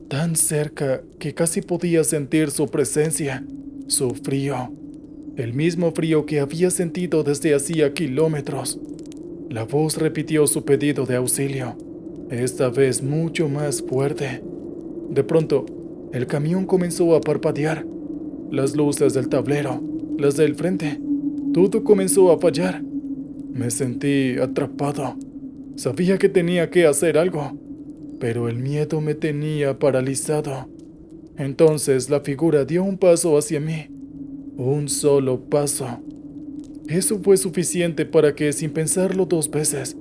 tan cerca que casi podía sentir su presencia, su frío, el mismo frío que había sentido desde hacía kilómetros. La voz repitió su pedido de auxilio, esta vez mucho más fuerte. De pronto, el camión comenzó a parpadear. Las luces del tablero, las del frente, todo comenzó a fallar. Me sentí atrapado. Sabía que tenía que hacer algo, pero el miedo me tenía paralizado. Entonces la figura dio un paso hacia mí. Un solo paso. Eso fue suficiente para que, sin pensarlo dos veces,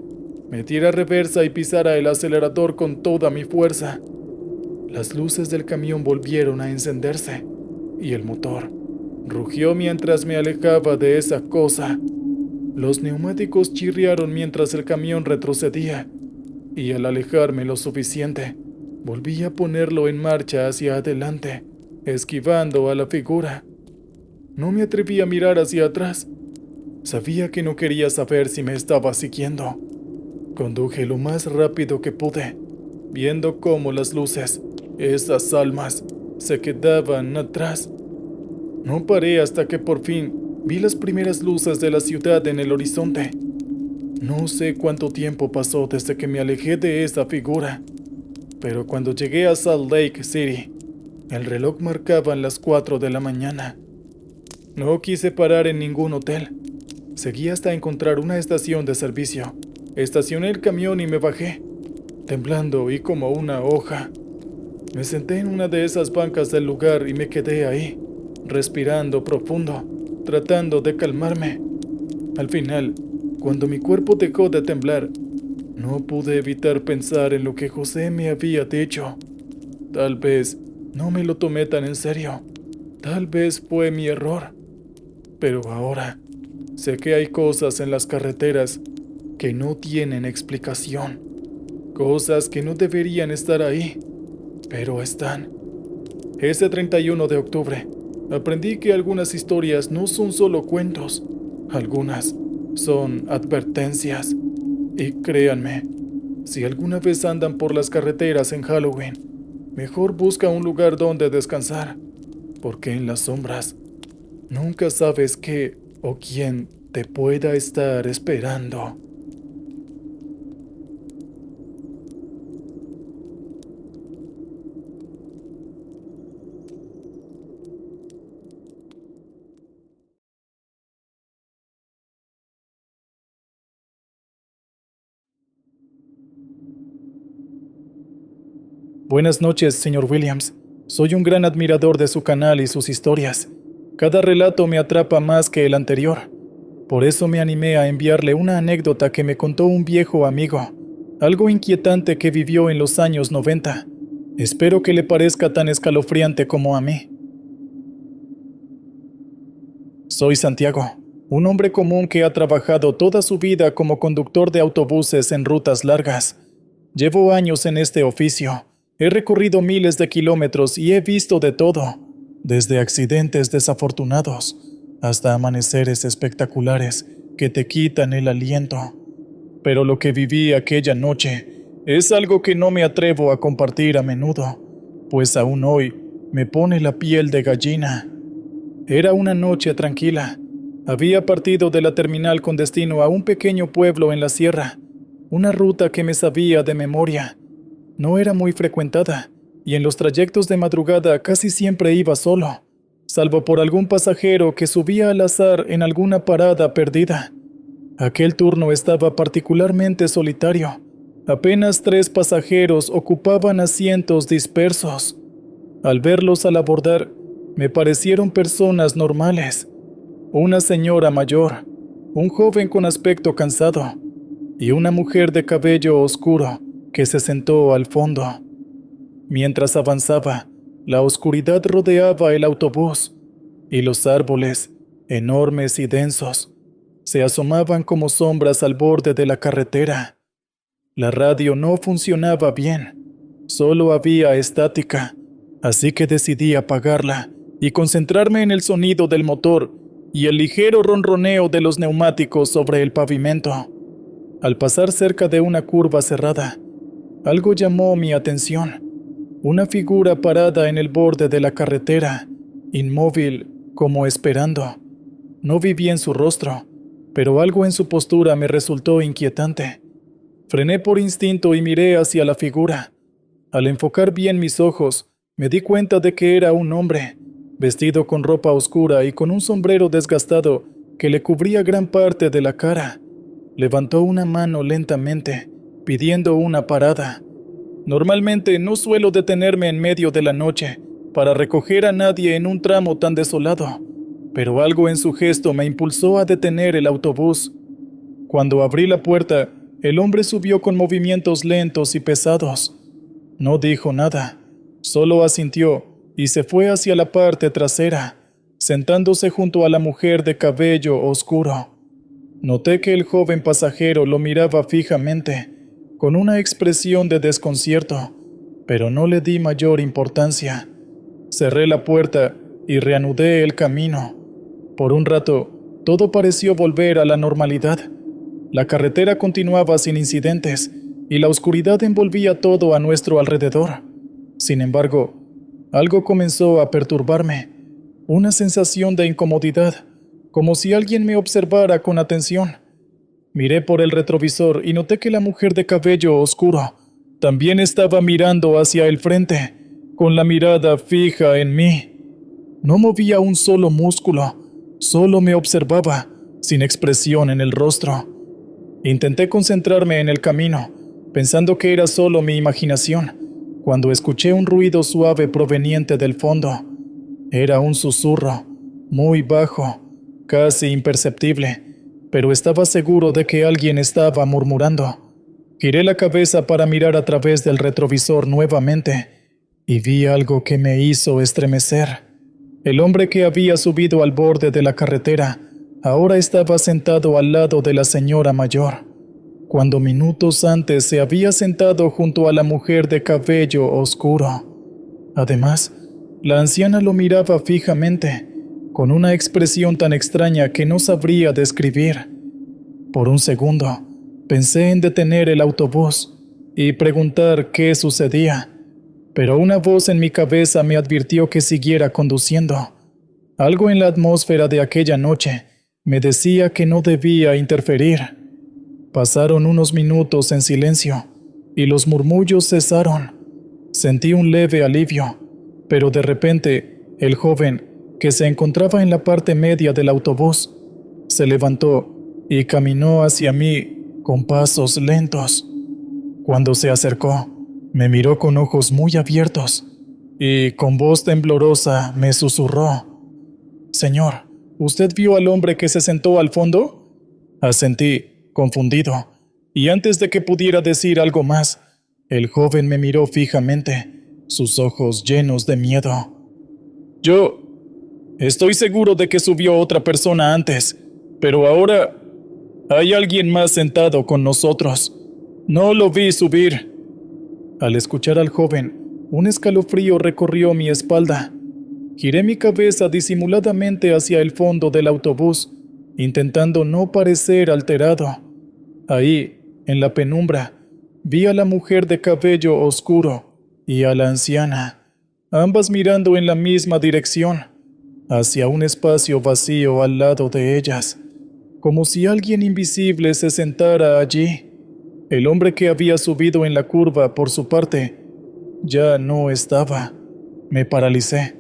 metiera reversa y pisara el acelerador con toda mi fuerza. Las luces del camión volvieron a encenderse, y el motor rugió mientras me alejaba de esa cosa. Los neumáticos chirriaron mientras el camión retrocedía, y al alejarme lo suficiente, volví a ponerlo en marcha hacia adelante, esquivando a la figura. No me atreví a mirar hacia atrás. Sabía que no quería saber si me estaba siguiendo. Conduje lo más rápido que pude, viendo cómo las luces, esas almas, se quedaban atrás. No paré hasta que por fin vi las primeras luces de la ciudad en el horizonte. No sé cuánto tiempo pasó desde que me alejé de esa figura, pero cuando llegué a Salt Lake City, El reloj marcaba las 4 de la mañana. No quise parar en ningún hotel. Seguí hasta encontrar una estación de servicio. Estacioné el camión y me bajé, temblando y como una hoja. Me senté en una de esas bancas del lugar y me quedé ahí, respirando profundo, tratando de calmarme. Al final, cuando mi cuerpo dejó de temblar, no pude evitar pensar en lo que José me había dicho. Tal vez no me lo tomé tan en serio. Tal vez fue mi error. Pero ahora sé que hay cosas en las carreteras que no tienen explicación. Cosas que no deberían estar ahí, pero están. Ese 31 de octubre, aprendí que algunas historias no son solo cuentos. Algunas son advertencias. Y créanme, si alguna vez andan por las carreteras en Halloween, mejor busca un lugar donde descansar, porque en las sombras nunca sabes qué o quién te pueda estar esperando. Buenas noches, señor Williams. Soy un gran admirador de su canal y sus historias. Cada relato me atrapa más que el anterior. Por eso me animé a enviarle una anécdota que me contó un viejo amigo, algo inquietante que vivió en los años 90. Espero que le parezca tan escalofriante como a mí. Soy Santiago, un hombre común que ha trabajado toda su vida como conductor de autobuses en rutas largas. Llevo años en este oficio. He recorrido miles de kilómetros y he visto de todo, desde accidentes desafortunados hasta amaneceres espectaculares que te quitan el aliento. Pero lo que viví aquella noche es algo que no me atrevo a compartir a menudo, pues aún hoy me pone la piel de gallina. Era una noche tranquila. Había partido de la terminal con destino a un pequeño pueblo en la sierra, una ruta que me sabía de memoria. No era muy frecuentada, y en los trayectos de madrugada casi siempre iba solo, salvo por algún pasajero que subía al azar en alguna parada perdida. Aquel turno estaba particularmente solitario. Apenas 3 pasajeros ocupaban asientos dispersos. Al verlos al abordar, me parecieron personas normales. Una señora mayor, un joven con aspecto cansado, y una mujer de cabello oscuro que se sentó al fondo. Mientras avanzaba, la oscuridad rodeaba el autobús, y los árboles, enormes y densos, se asomaban como sombras al borde de la carretera. La radio no funcionaba bien, solo había estática, así que decidí apagarla y concentrarme en el sonido del motor y el ligero ronroneo de los neumáticos sobre el pavimento. Al pasar cerca de una curva cerrada, algo llamó mi atención. Una figura parada en el borde de la carretera, inmóvil, como esperando. No vi bien su rostro, pero algo en su postura me resultó inquietante. Frené por instinto y miré hacia la figura. Al enfocar bien mis ojos, me di cuenta de que era un hombre, vestido con ropa oscura y con un sombrero desgastado que le cubría gran parte de la cara. Levantó una mano lentamente, pidiendo una parada. Normalmente no suelo detenerme en medio de la noche para recoger a nadie en un tramo tan desolado, pero algo en su gesto me impulsó a detener el autobús. Cuando abrí la puerta, el hombre subió con movimientos lentos y pesados. No dijo nada, solo asintió y se fue hacia la parte trasera, sentándose junto a la mujer de cabello oscuro. Noté que el joven pasajero lo miraba fijamente, con una expresión de desconcierto, pero no le di mayor importancia. Cerré la puerta y reanudé el camino. Por un rato, todo pareció volver a la normalidad. La carretera continuaba sin incidentes y la oscuridad envolvía todo a nuestro alrededor. Sin embargo, algo comenzó a perturbarme, una sensación de incomodidad, como si alguien me observara con atención. Miré por el retrovisor y noté que la mujer de cabello oscuro también estaba mirando hacia el frente, con la mirada fija en mí. No movía un solo músculo, solo me observaba, sin expresión en el rostro. Intenté concentrarme en el camino, pensando que era solo mi imaginación, cuando escuché un ruido suave proveniente del fondo. Era un susurro, muy bajo, casi imperceptible, pero estaba seguro de que alguien estaba murmurando. Giré la cabeza para mirar a través del retrovisor nuevamente, y vi algo que me hizo estremecer. El hombre que había subido al borde de la carretera ahora estaba sentado al lado de la señora mayor, cuando minutos antes se había sentado junto a la mujer de cabello oscuro. Además, la anciana lo miraba fijamente, con una expresión tan extraña que no sabría describir. Por un segundo, pensé en detener el autobús y preguntar qué sucedía, pero una voz en mi cabeza me advirtió que siguiera conduciendo. Algo en la atmósfera de aquella noche me decía que no debía interferir. Pasaron unos minutos en silencio y los murmullos cesaron. Sentí un leve alivio, pero de repente el joven, que se encontraba en la parte media del autobús, se levantó y caminó hacia mí con pasos lentos. Cuando se acercó, me miró con ojos muy abiertos y con voz temblorosa me susurró: «Señor, ¿usted vio al hombre que se sentó al fondo?». Asentí, confundido, y antes de que pudiera decir algo más, el joven me miró fijamente, sus ojos llenos de miedo. «Yo estoy seguro de que subió otra persona antes, pero ahora hay alguien más sentado con nosotros. No lo vi subir». Al escuchar al joven, un escalofrío recorrió mi espalda. Giré mi cabeza disimuladamente hacia el fondo del autobús, intentando no parecer alterado. Ahí, en la penumbra, vi a la mujer de cabello oscuro y a la anciana, ambas mirando en la misma dirección, hacia un espacio vacío al lado de ellas, como si alguien invisible se sentara allí. El hombre que había subido en la curva, por su parte, ya no estaba. Me paralicé.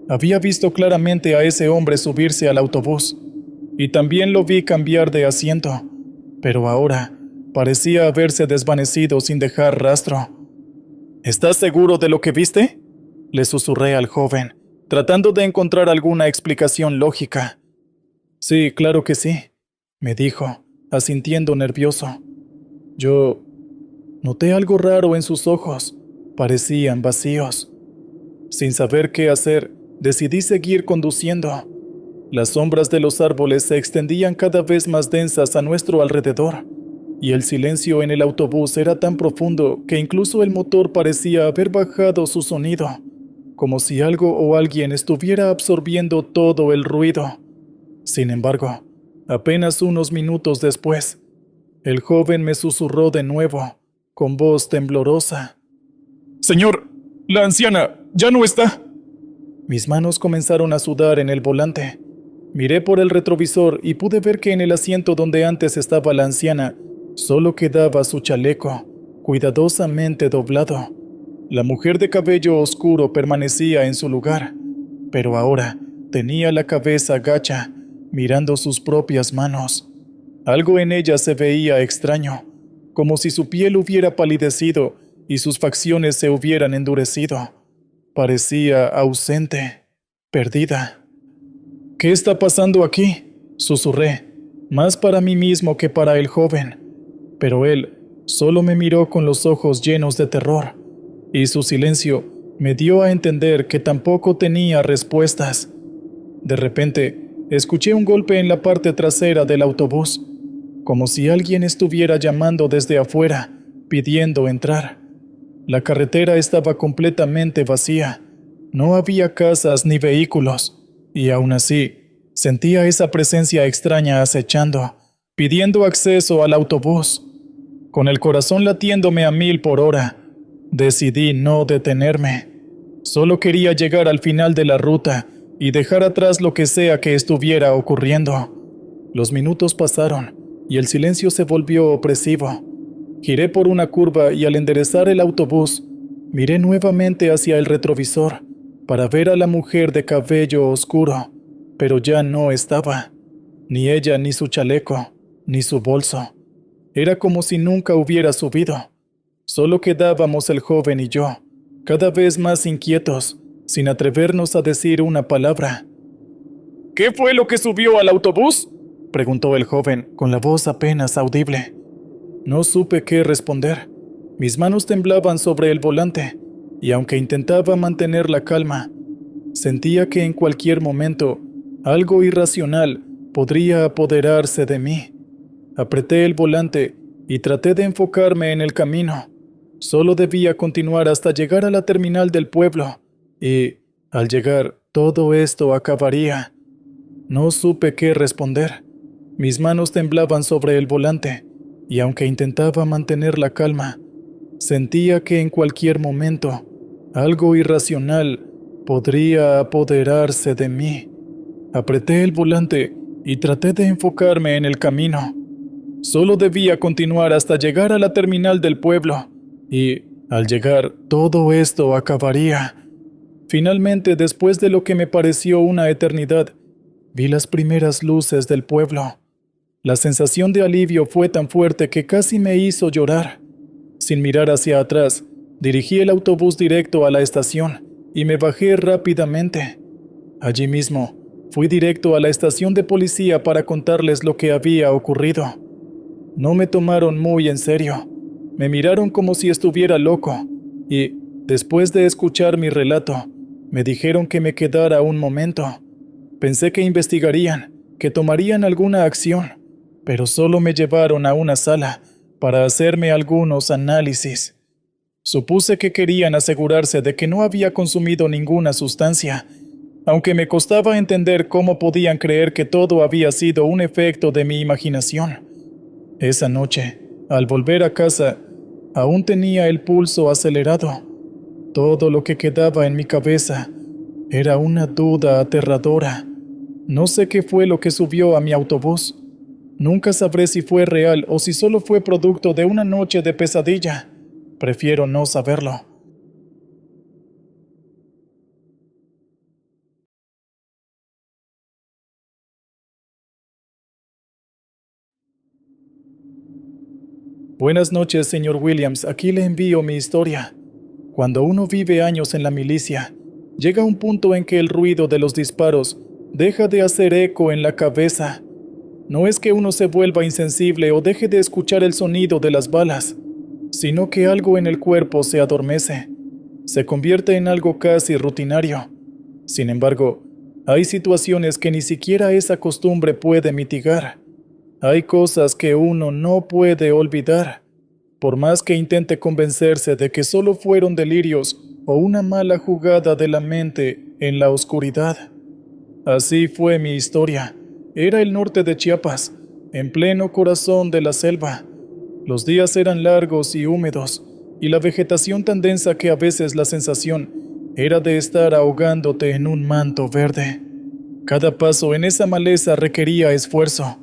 Había visto claramente a ese hombre subirse al autobús, y también lo vi cambiar de asiento, pero ahora parecía haberse desvanecido sin dejar rastro. «¿Estás seguro de lo que viste?», le susurré al joven, tratando de encontrar alguna explicación lógica. «Sí, claro que sí», me dijo, asintiendo nervioso. Yo noté algo raro en sus ojos, parecían vacíos. Sin saber qué hacer, decidí seguir conduciendo. Las sombras de los árboles se extendían cada vez más densas a nuestro alrededor, y el silencio en el autobús era tan profundo que incluso el motor parecía haber bajado su sonido, como si algo o alguien estuviera absorbiendo todo el ruido. Sin embargo, apenas unos minutos después, el joven me susurró de nuevo, con voz temblorosa: «Señor, la anciana ya no está». Mis manos comenzaron a sudar en el volante. Miré por el retrovisor y pude ver que en el asiento donde antes estaba la anciana, solo quedaba su chaleco, cuidadosamente doblado. La mujer de cabello oscuro permanecía en su lugar, pero ahora tenía la cabeza gacha, mirando sus propias manos. Algo en ella se veía extraño, como si su piel hubiera palidecido y sus facciones se hubieran endurecido. Parecía ausente, perdida. «¿Qué está pasando aquí?», susurré, más para mí mismo que para el joven. Pero él solo me miró con los ojos llenos de terror, y su silencio me dio a entender que tampoco tenía respuestas. De repente, escuché un golpe en la parte trasera del autobús, como si alguien estuviera llamando desde afuera, pidiendo entrar. La carretera estaba completamente vacía. No había casas ni vehículos, y aún así, sentía esa presencia extraña acechando, pidiendo acceso al autobús. Con el corazón latiéndome a 1000 por hora, decidí no detenerme. Solo quería llegar al final de la ruta y dejar atrás lo que sea que estuviera ocurriendo. Los minutos pasaron y el silencio se volvió opresivo. Giré por una curva y al enderezar el autobús, Miré nuevamente hacia el retrovisor para ver a la mujer de cabello oscuro, pero ya no estaba. Ni ella, ni su chaleco, ni su bolso. Era como si nunca hubiera subido. Solo quedábamos el joven y yo, cada vez más inquietos, sin atrevernos a decir una palabra. ¿Qué fue lo que subió al autobús?, preguntó el joven, con la voz apenas audible. No supe qué responder. Mis manos temblaban sobre el volante, y aunque intentaba mantener la calma, sentía que en cualquier momento algo irracional podría apoderarse de mí. Apreté el volante y traté de enfocarme en el camino. Solo debía continuar hasta llegar a la terminal del pueblo, y, al llegar, todo esto acabaría. No supe qué responder. Mis manos temblaban sobre el volante, y aunque intentaba mantener la calma, sentía que en cualquier momento algo irracional podría apoderarse de mí. Apreté el volante y traté de enfocarme en el camino. Solo debía continuar hasta llegar a la terminal del pueblo, y, al llegar, todo esto acabaría. Finalmente, después de lo que me pareció una eternidad, vi las primeras luces del pueblo. La sensación de alivio fue tan fuerte que casi me hizo llorar. Sin mirar hacia atrás, dirigí el autobús directo a la estación y me bajé rápidamente. Allí mismo, fui directo a la estación de policía para contarles lo que había ocurrido. No me tomaron muy en serio. Me miraron como si estuviera loco y, después de escuchar mi relato, me dijeron que me quedara un momento. Pensé que investigarían, que tomarían alguna acción, pero solo me llevaron a una sala para hacerme algunos análisis. Supuse que querían asegurarse de que no había consumido ninguna sustancia, aunque me costaba entender cómo podían creer que todo había sido un efecto de mi imaginación. Esa noche, al volver a casa, aún tenía el pulso acelerado. Todo lo que quedaba en mi cabeza era una duda aterradora. No sé qué fue lo que subió a mi autobús. Nunca sabré si fue real o si solo fue producto de una noche de pesadilla. Prefiero no saberlo. Buenas noches, señor Williams. Aquí le envío mi historia. Cuando uno vive años en la milicia, llega un punto en que el ruido de los disparos deja de hacer eco en la cabeza. No es que uno se vuelva insensible o deje de escuchar el sonido de las balas, sino que algo en el cuerpo se adormece. Se convierte en algo casi rutinario. Sin embargo, hay situaciones que ni siquiera esa costumbre puede mitigar. Hay cosas que uno no puede olvidar, por más que intente convencerse de que solo fueron delirios o una mala jugada de la mente en la oscuridad. Así fue mi historia. Era el norte de Chiapas, en pleno corazón de la selva. Los días eran largos y húmedos, y la vegetación tan densa que a veces la sensación era de estar ahogándote en un manto verde. Cada paso en esa maleza requería esfuerzo,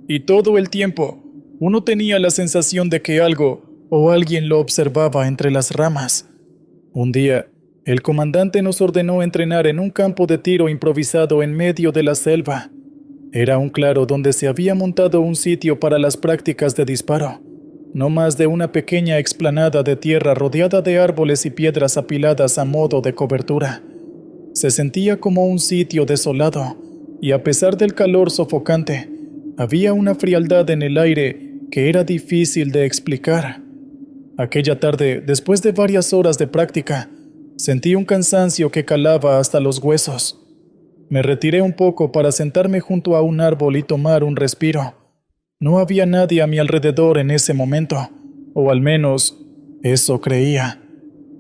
y todo el tiempo uno tenía la sensación de que algo o alguien lo observaba entre las ramas. Un día, el comandante nos ordenó entrenar en un campo de tiro improvisado en medio de la selva. Era un claro donde se había montado un sitio para las prácticas de disparo, no más de una pequeña explanada de tierra rodeada de árboles y piedras apiladas a modo de cobertura. Se sentía como un sitio desolado, y a pesar del calor sofocante, había una frialdad en el aire que era difícil de explicar. Aquella tarde, después de varias horas de práctica, sentí un cansancio que calaba hasta los huesos. Me retiré un poco para sentarme junto a un árbol y tomar un respiro. No había nadie a mi alrededor en ese momento, o al menos, eso creía.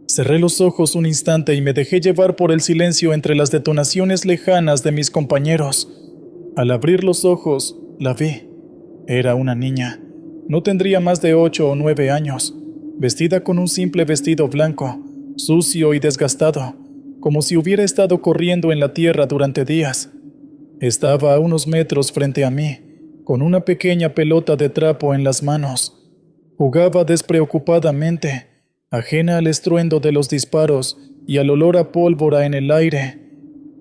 Cerré los ojos un instante y me dejé llevar por el silencio entre las detonaciones lejanas de mis compañeros. Al abrir los ojos, la vi. Era una niña. No tendría más de 8 o 9 años, vestida con un simple vestido blanco, sucio y desgastado, como si hubiera estado corriendo en la tierra durante días. Estaba a unos metros frente a mí, con una pequeña pelota de trapo en las manos. Jugaba despreocupadamente, Ajena al estruendo de los disparos y al olor a pólvora en el aire,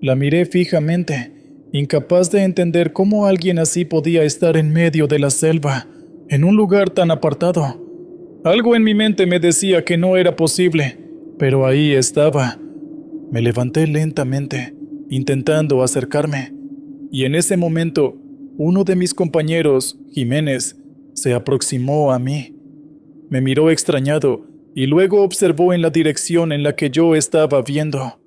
la miré fijamente, incapaz de entender cómo alguien así podía estar en medio de la selva, en un lugar tan apartado. Algo en mi mente me decía que no era posible, pero ahí estaba. Me levanté lentamente, intentando acercarme, y en ese momento, uno de mis compañeros, Jiménez, se aproximó a mí. Me miró extrañado y luego observó en la dirección en la que yo estaba viendo.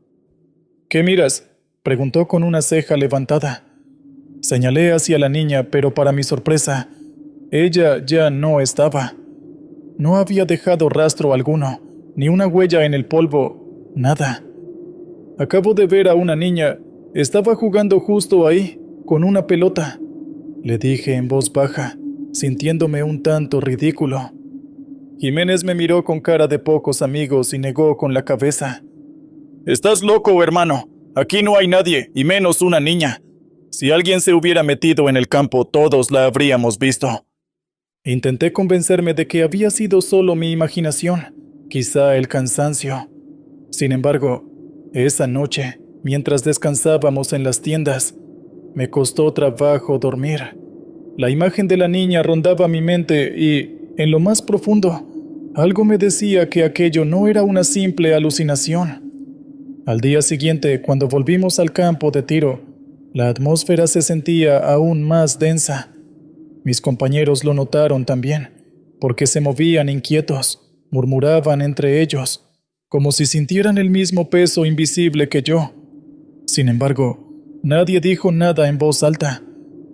«¿Qué miras?», preguntó con una ceja levantada. Señalé hacia la niña, pero para mi sorpresa, ella ya no estaba. No había dejado rastro alguno, ni una huella en el polvo, nada. «Acabo de ver a una niña. Estaba jugando justo ahí, con una pelota», le dije en voz baja, sintiéndome un tanto ridículo. Jiménez me miró con cara de pocos amigos y negó con la cabeza. «Estás loco, hermano. Aquí no hay nadie, y menos una niña. Si alguien se hubiera metido en el campo, todos la habríamos visto». Intenté convencerme de que había sido solo mi imaginación, quizá el cansancio. Sin embargo, esa noche, mientras descansábamos en las tiendas, me costó trabajo dormir. La imagen de la niña rondaba mi mente y, en lo más profundo, algo me decía que aquello no era una simple alucinación. Al día siguiente, cuando volvimos al campo de tiro, la atmósfera se sentía aún más densa. Mis compañeros lo notaron también, porque se movían inquietos, murmuraban entre ellos, como si sintieran el mismo peso invisible que yo. Sin embargo, nadie dijo nada en voz alta,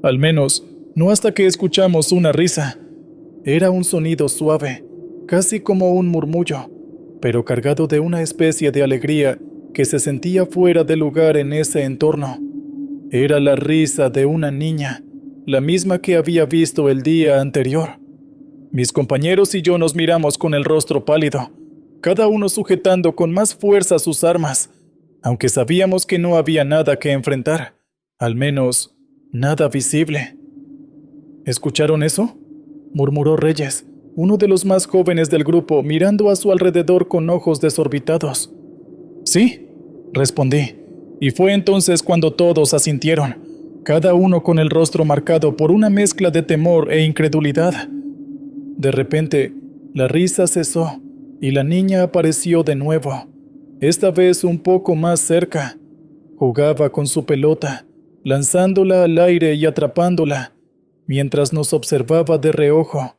al menos no hasta que escuchamos una risa. Era un sonido suave, casi como un murmullo, pero cargado de una especie de alegría que se sentía fuera de lugar en ese entorno. Era la risa de una niña, la misma que había visto el día anterior. Mis compañeros y yo nos miramos con el rostro pálido, cada uno sujetando con más fuerza sus armas, aunque sabíamos que no había nada que enfrentar, al menos nada visible. ¿Escucharon eso?, murmuró Reyes, uno de los más jóvenes del grupo, mirando a su alrededor con ojos desorbitados. «Sí», respondí, y fue entonces cuando todos asintieron, cada uno con el rostro marcado por una mezcla de temor e incredulidad. De repente, la risa cesó y la niña apareció de nuevo, esta vez un poco más cerca. Jugaba con su pelota, lanzándola al aire y atrapándola, mientras nos observaba de reojo,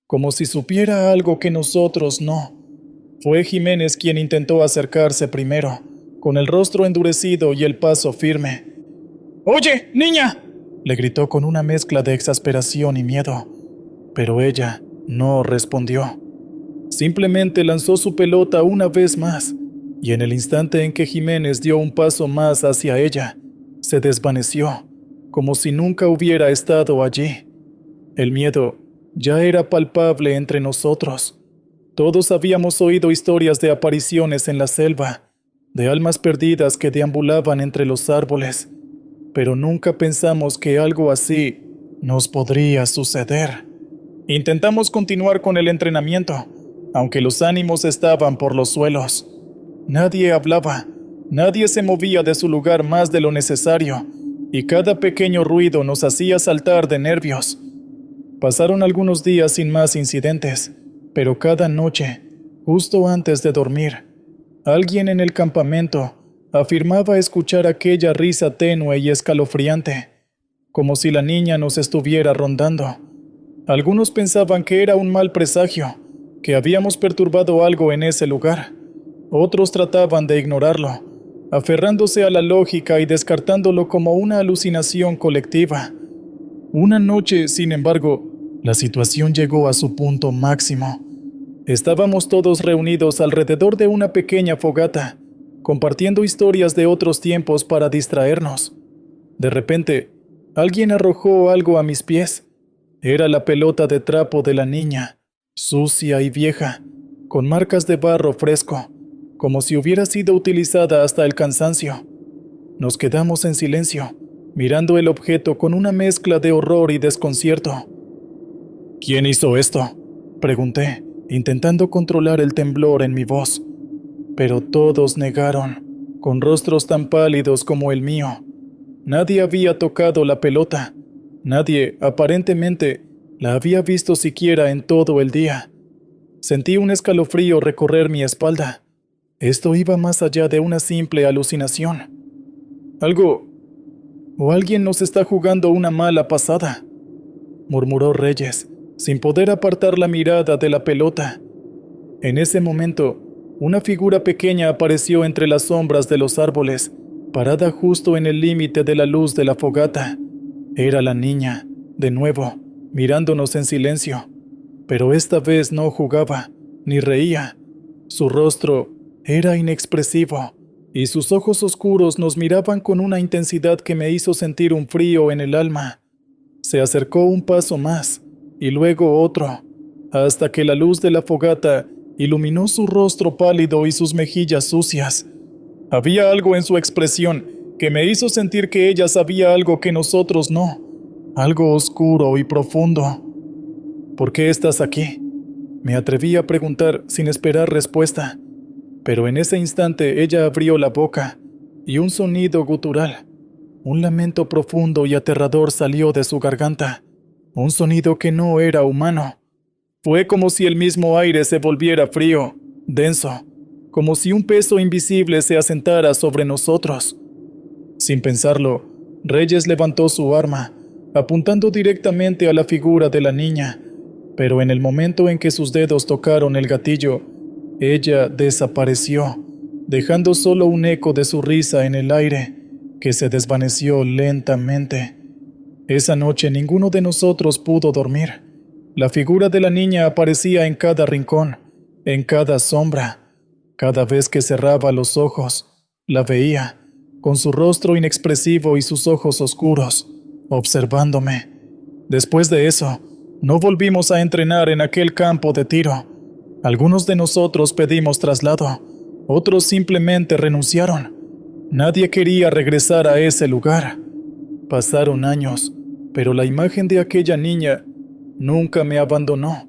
como si supiera algo que nosotros no. Fue Jiménez quien intentó acercarse primero, con el rostro endurecido y el paso firme. «¡Oye, niña!», le gritó con una mezcla de exasperación y miedo, pero ella no respondió. Simplemente lanzó su pelota una vez más, y en el instante en que Jiménez dio un paso más hacia ella, se desvaneció, como si nunca hubiera estado allí. El miedo ya era palpable entre nosotros. Todos habíamos oído historias de apariciones en la selva, de almas perdidas que deambulaban entre los árboles, pero nunca pensamos que algo así nos podría suceder. Intentamos continuar con el entrenamiento, aunque los ánimos estaban por los suelos. Nadie hablaba, nadie se movía de su lugar más de lo necesario, y cada pequeño ruido nos hacía saltar de nervios. Pasaron algunos días sin más incidentes, pero cada noche, justo antes de dormir, alguien en el campamento afirmaba escuchar aquella risa tenue y escalofriante, como si la niña nos estuviera rondando. Algunos pensaban que era un mal presagio, que habíamos perturbado algo en ese lugar. Otros trataban de ignorarlo, aferrándose a la lógica y descartándolo como una alucinación colectiva. Una noche, sin embargo, la situación llegó a su punto máximo. Estábamos todos reunidos alrededor de una pequeña fogata, compartiendo historias de otros tiempos para distraernos. De repente, alguien arrojó algo a mis pies. Era la pelota de trapo de la niña, sucia y vieja, con marcas de barro fresco, como si hubiera sido utilizada hasta el cansancio. Nos quedamos en silencio, mirando el objeto con una mezcla de horror y desconcierto. «¿Quién hizo esto?», pregunté, intentando controlar el temblor en mi voz, pero todos negaron, con rostros tan pálidos como el mío. Nadie había tocado la pelota. Nadie, aparentemente, la había visto siquiera en todo el día. Sentí un escalofrío recorrer mi espalda. Esto iba más allá de una simple alucinación. Algo o alguien nos está jugando una mala pasada, murmuró Reyes, sin poder apartar la mirada de la pelota. En ese momento, una figura pequeña apareció entre las sombras de los árboles, parada justo en el límite de la luz de la fogata. Era la niña, de nuevo, mirándonos en silencio, pero esta vez no jugaba, ni reía. Su rostro era inexpresivo, y sus ojos oscuros nos miraban con una intensidad que me hizo sentir un frío en el alma. Se acercó un paso más, y luego otro, hasta que la luz de la fogata iluminó su rostro pálido y sus mejillas sucias. Había algo en su expresión que me hizo sentir que ella sabía algo que nosotros no, algo oscuro y profundo. ¿Por qué estás aquí?, me atreví a preguntar sin esperar respuesta, pero en ese instante ella abrió la boca y un sonido gutural, un lamento profundo y aterrador salió de su garganta, un sonido que no era humano. Fue como si el mismo aire se volviera frío, denso, como si un peso invisible se asentara sobre nosotros. Sin pensarlo, Reyes levantó su arma, apuntando directamente a la figura de la niña, pero en el momento en que sus dedos tocaron el gatillo, ella desapareció, dejando solo un eco de su risa en el aire, que se desvaneció lentamente. Esa noche ninguno de nosotros pudo dormir. La figura de la niña aparecía en cada rincón, en cada sombra. Cada vez que cerraba los ojos, la veía, con su rostro inexpresivo y sus ojos oscuros, observándome. Después de eso, no volvimos a entrenar en aquel campo de tiro. Algunos de nosotros pedimos traslado, otros simplemente renunciaron. Nadie quería regresar a ese lugar. Pasaron años, pero la imagen de aquella niña nunca me abandonó.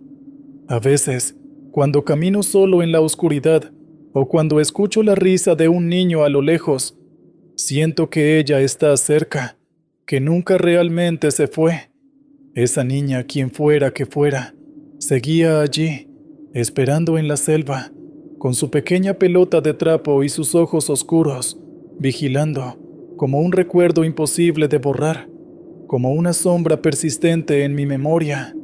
A veces, cuando camino solo en la oscuridad, o cuando escucho la risa de un niño a lo lejos, siento que ella está cerca, que nunca realmente se fue. Esa niña, quien fuera que fuera, seguía allí, esperando en la selva, con su pequeña pelota de trapo y sus ojos oscuros, vigilando, como un recuerdo imposible de borrar, como una sombra persistente en mi memoria.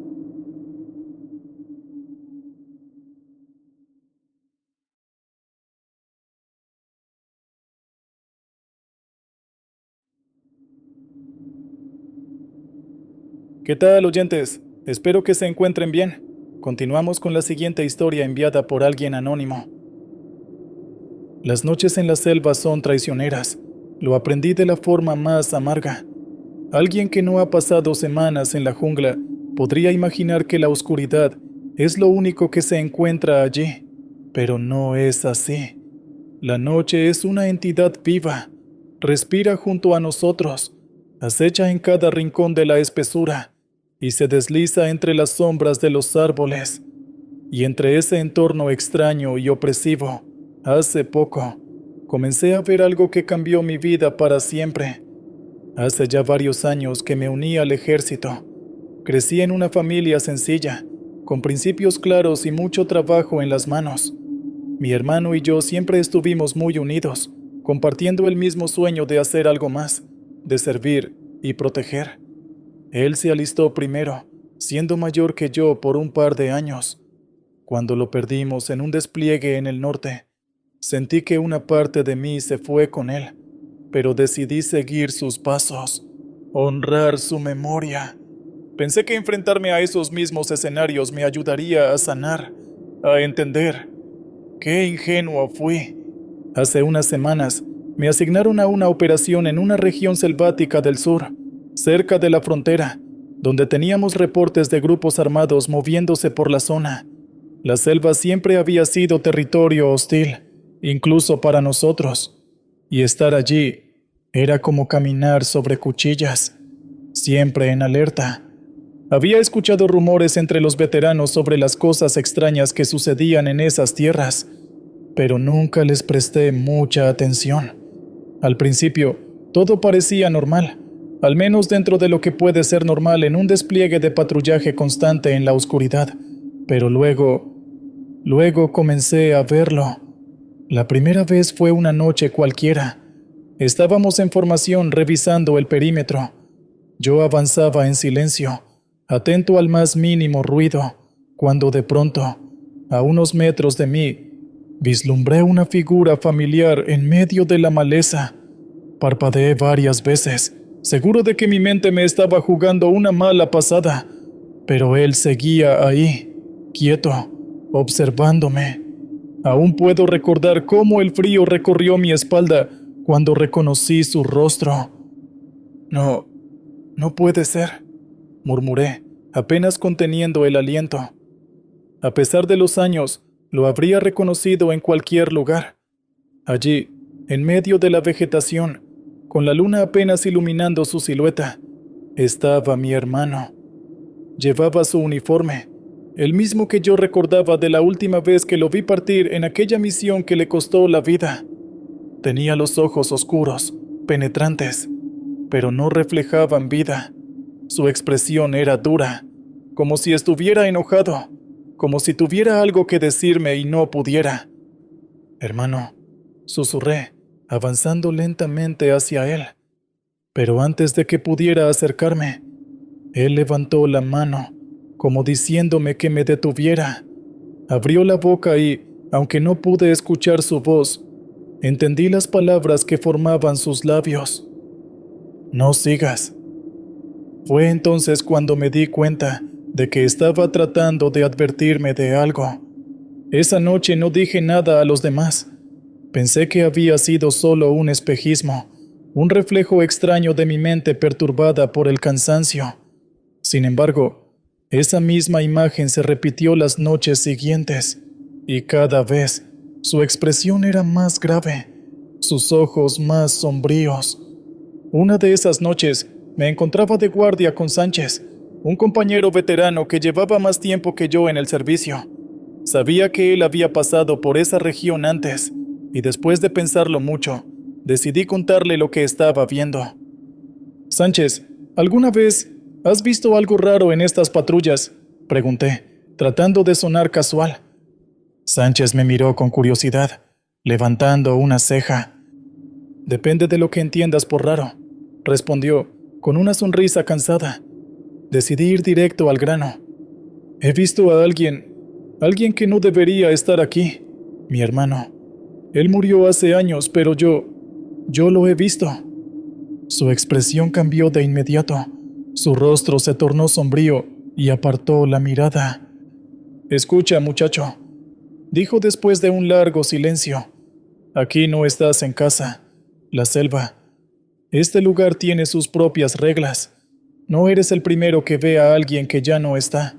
¿Qué tal, oyentes? Espero que se encuentren bien. Continuamos con la siguiente historia enviada por alguien anónimo. Las noches en la selva son traicioneras. Lo aprendí de la forma más amarga. Alguien que no ha pasado semanas en la jungla podría imaginar que la oscuridad es lo único que se encuentra allí, pero no es así. La noche es una entidad viva. Respira junto a nosotros, acecha en cada rincón de la espesura y se desliza entre las sombras de los árboles. Y entre ese entorno extraño y opresivo, hace poco, comencé a ver algo que cambió mi vida para siempre. Hace ya varios años que me uní al ejército. Crecí en una familia sencilla, con principios claros y mucho trabajo en las manos. Mi hermano y yo siempre estuvimos muy unidos, compartiendo el mismo sueño de hacer algo más, de servir y proteger. Él se alistó primero, siendo mayor que yo por un par de años. Cuando lo perdimos en un despliegue en el norte, sentí que una parte de mí se fue con él, pero decidí seguir sus pasos, honrar su memoria. Pensé que enfrentarme a esos mismos escenarios me ayudaría a sanar, a entender. ¡Qué ingenuo fui! Hace unas semanas, me asignaron a una operación en una región selvática del sur, cerca de la frontera, donde teníamos reportes de grupos armados moviéndose por la zona. La selva siempre había sido territorio hostil, incluso para nosotros, y estar allí era como caminar sobre cuchillas, siempre en alerta. Había escuchado rumores entre los veteranos sobre las cosas extrañas que sucedían en esas tierras, pero nunca les presté mucha atención. Al principio, todo parecía normal, al menos dentro de lo que puede ser normal en un despliegue de patrullaje constante en la oscuridad, pero luego comencé a verlo. La primera vez fue una noche cualquiera. Estábamos en formación revisando el perímetro. Yo avanzaba en silencio, atento al más mínimo ruido, cuando de pronto, a unos metros de mí, vislumbré una figura familiar en medio de la maleza. Parpadeé varias veces, seguro de que mi mente me estaba jugando una mala pasada, pero él seguía ahí, quieto, observándome. Aún puedo recordar cómo el frío recorrió mi espalda cuando reconocí su rostro. No puede ser, murmuré, apenas conteniendo el aliento. A pesar de los años, lo habría reconocido en cualquier lugar. Allí, en medio de la vegetación, con la luna apenas iluminando su silueta, estaba mi hermano. Llevaba su uniforme, el mismo que yo recordaba de la última vez que lo vi partir en aquella misión que le costó la vida. Tenía los ojos oscuros, penetrantes, pero no reflejaban vida. Su expresión era dura, como si estuviera enojado, como si tuviera algo que decirme y no pudiera. «Hermano», susurré, avanzando lentamente hacia él. Pero antes de que pudiera acercarme, él levantó la mano, como diciéndome que me detuviera. Abrió la boca y, aunque no pude escuchar su voz, entendí las palabras que formaban sus labios. «No sigas». Fue entonces cuando me di cuenta de que estaba tratando de advertirme de algo. Esa noche no dije nada a los demás. Pensé que había sido solo un espejismo, un reflejo extraño de mi mente perturbada por el cansancio. Sin embargo, esa misma imagen se repitió las noches siguientes, y cada vez su expresión era más grave, sus ojos más sombríos. Una de esas noches me encontraba de guardia con Sánchez, un compañero veterano que llevaba más tiempo que yo en el servicio. Sabía que él había pasado por esa región antes, y después de pensarlo mucho, decidí contarle lo que estaba viendo. «Sánchez, ¿alguna vez has visto algo raro en estas patrullas?», pregunté, tratando de sonar casual. Sánchez me miró con curiosidad, levantando una ceja. «Depende de lo que entiendas por raro», respondió, con una sonrisa cansada. Decidí ir directo al grano. «He visto a alguien que no debería estar aquí, mi hermano. Él murió hace años, pero yo lo he visto». Su expresión cambió de inmediato. Su rostro se tornó sombrío y apartó la mirada. «Escucha, muchacho», dijo después de un largo silencio. «Aquí no estás en casa. La selva. Este lugar tiene sus propias reglas. No eres el primero que ve a alguien que ya no está.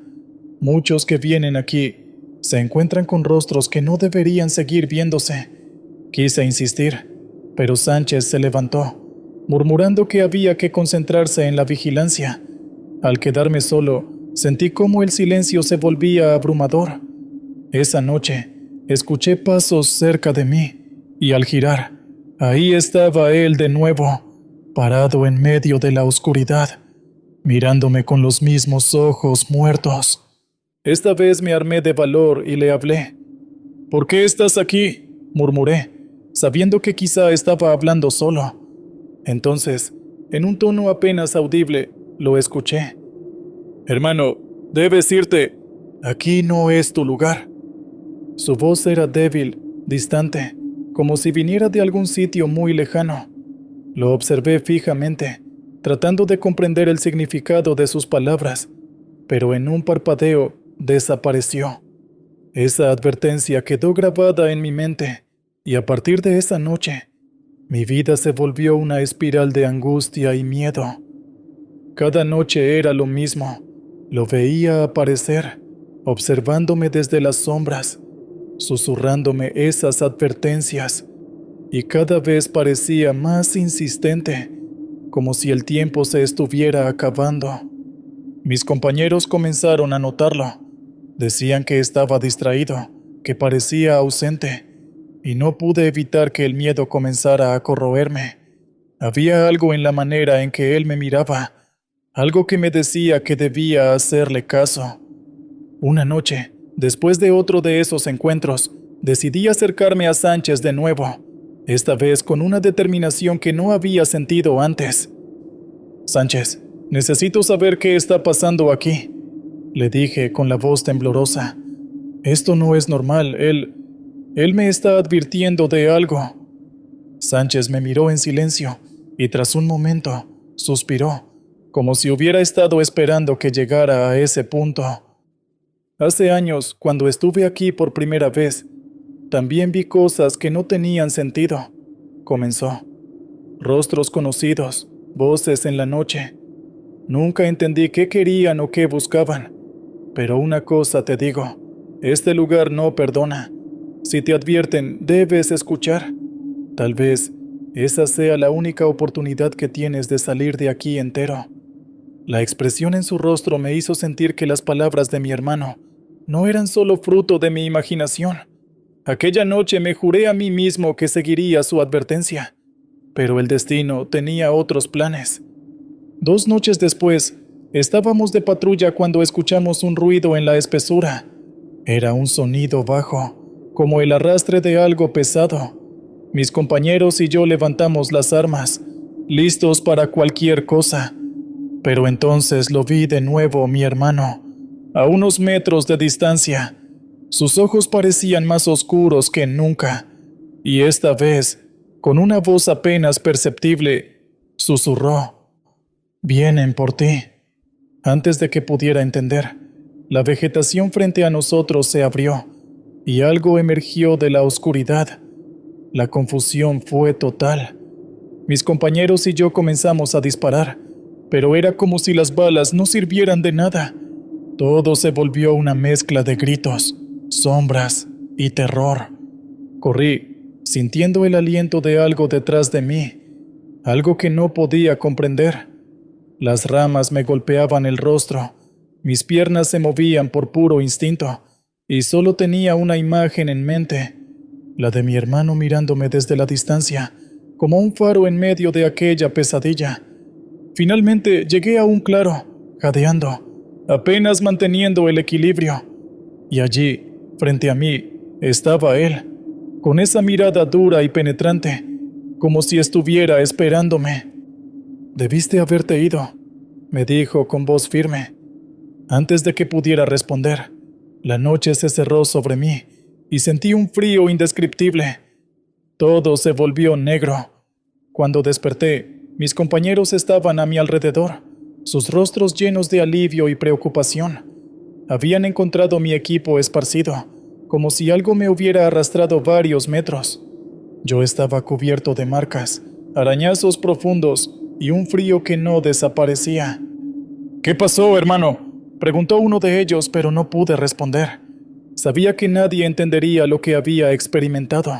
Muchos que vienen aquí se encuentran con rostros que no deberían seguir viéndose». Quise insistir, pero Sánchez se levantó, murmurando que había que concentrarse en la vigilancia. Al quedarme solo, sentí cómo el silencio se volvía abrumador. Esa noche, escuché pasos cerca de mí, y al girar, ahí estaba él de nuevo, parado en medio de la oscuridad, mirándome con los mismos ojos muertos. Esta vez me armé de valor y le hablé. «¿Por qué estás aquí?», murmuré, sabiendo que quizá estaba hablando solo. Entonces, en un tono apenas audible, lo escuché. «Hermano, debes irte. Aquí no es tu lugar». Su voz era débil, distante, como si viniera de algún sitio muy lejano. Lo observé fijamente, tratando de comprender el significado de sus palabras, pero en un parpadeo desapareció. Esa advertencia quedó grabada en mi mente, y a partir de esa noche, mi vida se volvió una espiral de angustia y miedo. Cada noche era lo mismo. Lo veía aparecer, observándome desde las sombras, susurrándome esas advertencias, y cada vez parecía más insistente, como si el tiempo se estuviera acabando. Mis compañeros comenzaron a notarlo. Decían que estaba distraído, que parecía ausente, y no pude evitar que el miedo comenzara a corroerme. Había algo en la manera en que él me miraba, algo que me decía que debía hacerle caso. Una noche, después de otro de esos encuentros, decidí acercarme a Sánchez de nuevo, esta vez con una determinación que no había sentido antes. Sánchez, necesito saber qué está pasando aquí, le dije con la voz temblorosa. Esto no es normal, él me está advirtiendo de algo. Sánchez me miró en silencio y tras un momento suspiró, como si hubiera estado esperando que llegara a ese punto. Hace años, cuando estuve aquí por primera vez, también vi cosas que no tenían sentido, comenzó. Rostros conocidos, voces en la noche. Nunca entendí qué querían o qué buscaban. Pero una cosa te digo, este lugar no perdona. Si te advierten, debes escuchar. Tal vez esa sea la única oportunidad que tienes de salir de aquí entero. La expresión en su rostro me hizo sentir que las palabras de mi hermano no eran solo fruto de mi imaginación. Aquella noche me juré a mí mismo que seguiría su advertencia, pero el destino tenía otros planes. 2 noches después, estábamos de patrulla cuando escuchamos un ruido en la espesura. Era un sonido bajo, como el arrastre de algo pesado. Mis compañeros y yo levantamos las armas, listos para cualquier cosa. Pero entonces lo vi de nuevo, mi hermano, a unos metros de distancia. Sus ojos parecían más oscuros que nunca, y esta vez, con una voz apenas perceptible, susurró: «Vienen por ti». Antes de que pudiera entender, la vegetación frente a nosotros se abrió, y algo emergió de la oscuridad. La confusión fue total. Mis compañeros y yo comenzamos a disparar, pero era como si las balas no sirvieran de nada. Todo se volvió una mezcla de gritos, sombras y terror. Corrí, sintiendo el aliento de algo detrás de mí, algo que no podía comprender. Las ramas me golpeaban el rostro, mis piernas se movían por puro instinto, y solo tenía una imagen en mente, la de mi hermano mirándome desde la distancia, como un faro en medio de aquella pesadilla. Finalmente llegué a un claro, jadeando, apenas manteniendo el equilibrio, y allí, frente a mí, estaba él, con esa mirada dura y penetrante, como si estuviera esperándome. «Debiste haberte ido», me dijo con voz firme. Antes de que pudiera responder, la noche se cerró sobre mí y sentí un frío indescriptible. Todo se volvió negro. Cuando desperté, mis compañeros estaban a mi alrededor, sus rostros llenos de alivio y preocupación. Habían encontrado mi equipo esparcido, como si algo me hubiera arrastrado varios metros. Yo estaba cubierto de marcas, arañazos profundos y un frío que no desaparecía. «¿Qué pasó, hermano?», preguntó uno de ellos, pero no pude responder. Sabía que nadie entendería lo que había experimentado.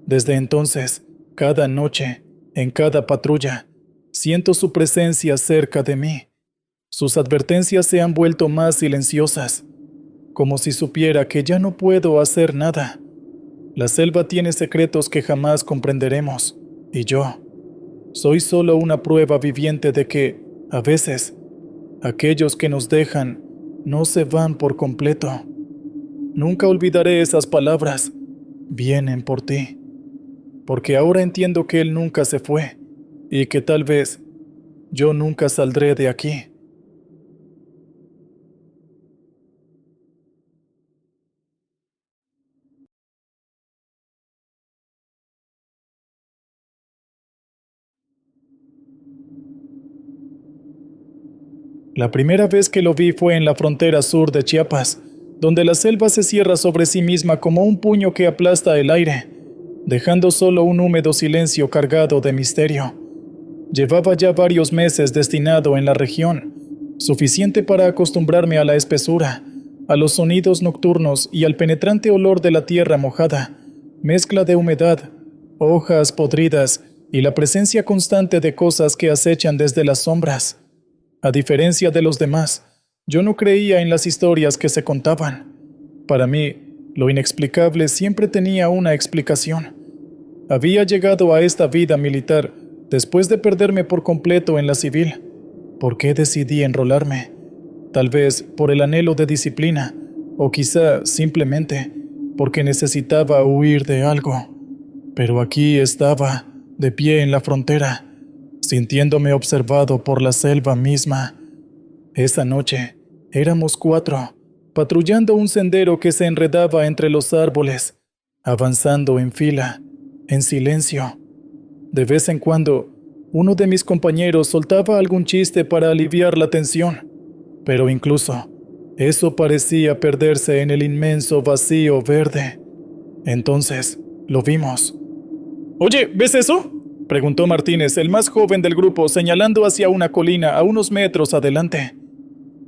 Desde entonces, cada noche, en cada patrulla, siento su presencia cerca de mí. Sus advertencias se han vuelto más silenciosas, como si supiera que ya no puedo hacer nada. La selva tiene secretos que jamás comprenderemos, y yo soy solo una prueba viviente de que, a veces, aquellos que nos dejan no se van por completo. Nunca olvidaré esas palabras: «Vienen por ti», porque ahora entiendo que él nunca se fue, y que tal vez yo nunca saldré de aquí. La primera vez que lo vi fue en la frontera sur de Chiapas, donde la selva se cierra sobre sí misma como un puño que aplasta el aire, dejando solo un húmedo silencio cargado de misterio. Llevaba ya varios meses destinado en la región, suficiente para acostumbrarme a la espesura, a los sonidos nocturnos y al penetrante olor de la tierra mojada, mezcla de humedad, hojas podridas y la presencia constante de cosas que acechan desde las sombras. A diferencia de los demás, Yo no creía en las historias que se contaban. Para mí, lo inexplicable siempre tenía una explicación. Había llegado a esta vida militar después de perderme por completo en la civil. ¿Por qué decidí enrolarme? Tal vez por el anhelo de disciplina, o quizá simplemente porque necesitaba huir de algo. Pero aquí estaba, de pie en la frontera, sintiéndome observado por la selva misma. Esa noche, éramos 4, patrullando un sendero que se enredaba entre los árboles, avanzando en fila, en silencio. De vez en cuando, uno de mis compañeros soltaba algún chiste para aliviar la tensión, pero incluso eso parecía perderse en el inmenso vacío verde. Entonces, lo vimos. «Oye, ¿ves eso?», preguntó Martínez, el más joven del grupo, señalando hacia una colina a unos metros adelante.